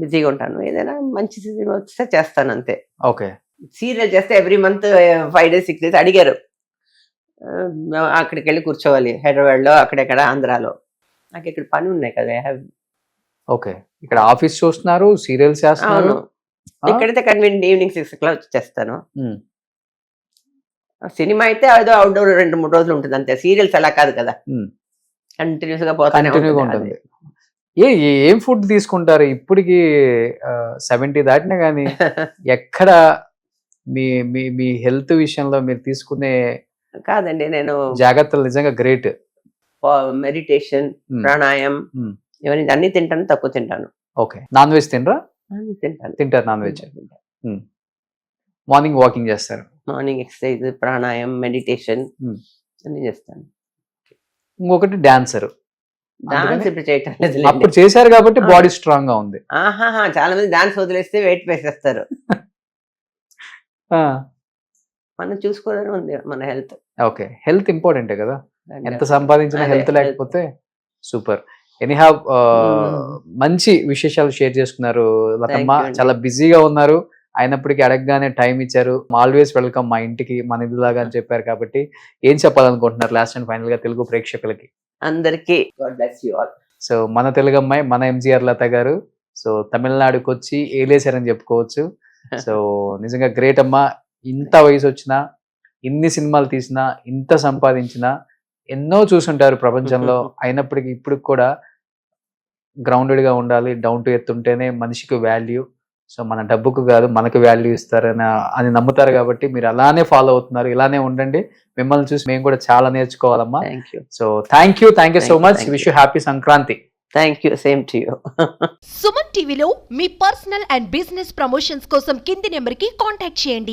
బిజీగా ఉంటాను. ఏదైనా మంచి సినిమా వస్తే చేస్తాను అంతే. ఓకే. సీరియల్ చేస్తే ఎవ్రీ మంత్ 5 days 6 days అడిగారు, అక్కడికి వెళ్ళి కూర్చోవాలి, హైదరాబాద్ లో, అక్కడెక్కడ ఆంధ్రాలో. నాకు ఇక్కడ పని ఉన్నాయి కదా. ఓకే. ఇక్కడ ఆఫీస్ చూస్తున్నారు, సీరియల్స్ చేస్తున్నారు. అవును. ఇక్కడైతే కన్వీనియంట్ ఈవినింగ్ 6 o'clock వచ్చి చేస్తాను. సినిమా అయితే ఏదో అవుట్డోర్ 2-3 రోజులు ఉంటుంది అంతే. సీరియల్స్ అలా కాదు కదా, కంటిన్యూస్ గా పోతానే కంటిన్యూగా ఉంటుంది. ఏం ఫుడ్ తీసుకుంటారు ఇప్పటికి? 70 దాటినా కానీ ఎక్కడ మీ మీ మీ హెల్త్ విషయంలో మీరు తీసుకునే కాదండి, నేను జాగ్రత్తలు నిజంగా గ్రేట్. మెడిటేషన్, ప్రాణాయామం, ఇవన్నీ అన్ని తింటాను, తక్కువ తింటాను. ఓకే. నాన్ వెజ్ తినరా? అన్ని తింటాను. తింటారు నాన్ వెజ్. మార్నింగ్ వాకింగ్ చేస్తారు? మార్నింగ్ ఎక్సర్సైజ్, ప్రాణాయామం, మెడిటేషన్ అన్ని చేస్తాను. ఇంకొకటి డాన్సర్. డాన్స్ ఇప్పుడు చేయటం లేదు. అప్పుడు చేశారు కాబట్టి బాడీ స్ట్రాంగ్ గా ఉంది. ఆహాహా, చాలా మంది డాన్స్ వదిలేస్తే వెయిట్ వేసేస్తారు. మనం చూసుకోవాలని ఉంది మన హెల్త్. ఓకే. హెల్త్ ఇంపార్టెంటే కదా, ఎంత సంపాదించినా హెల్త్ లేకపోతే. సూపర్. ఎనీహౌ మంచి విశేషాలు షేర్ చేసుకున్నారు లతమ్మ. చాలా బిజీగా ఉన్నారు, అయినప్పటికీ అడగగానే టైం ఇచ్చారు. ఆల్వేస్ వెల్కమ్ మా ఇంటికి, మన ఇదిలాగా అని చెప్పారు. కాబట్టి ఏం చెప్పాలనుకుంటున్నారు లాస్ట్ అండ్ ఫైనల్ గా తెలుగు ప్రేక్షకులకి? అందరికీ God bless you all. So మన తెలుగు అమ్మాయి, మన ఎంజీఆర్ లత గారు సో తమిళనాడుకి వచ్చి ఏలేశారని చెప్పుకోవచ్చు. సో నిజంగా గ్రేట్ అమ్మా. ఇంత వయసు వచ్చినా, ఇన్ని సినిమాలు తీసినా, ఇంత సంపాదించినా, ఎన్నో చూసుంటారు ప్రపంచంలో, అయినప్పటికీ ఇప్పుడు కూడా గ్రౌండెడ్ గా ఉండాలి, డౌన్ టు ఎర్త్ ఉంటేనే మనిషికి వాల్యూ. సో మన డబ్బుకు కాదు మనకు వాల్యూ ఇస్తారని అని నమ్ముతారు కాబట్టి మీరు అలానే ఫాలో అవుతున్నారు. ఇలానే ఉండండి. మిమ్మల్ని చూసి మేము కూడా చాలా నేర్చుకోవాలమ్మా. Thank you. So thank you so Thank you, much. thank wish you happy Sankranti. Thank you, same to you. Suman టీవీలో మీ పర్సనల్ అండ్ బిజినెస్ ప్రమోషన్స్ కోసం కింది నెంబర్కి కాంటాక్ట్ చేయండి.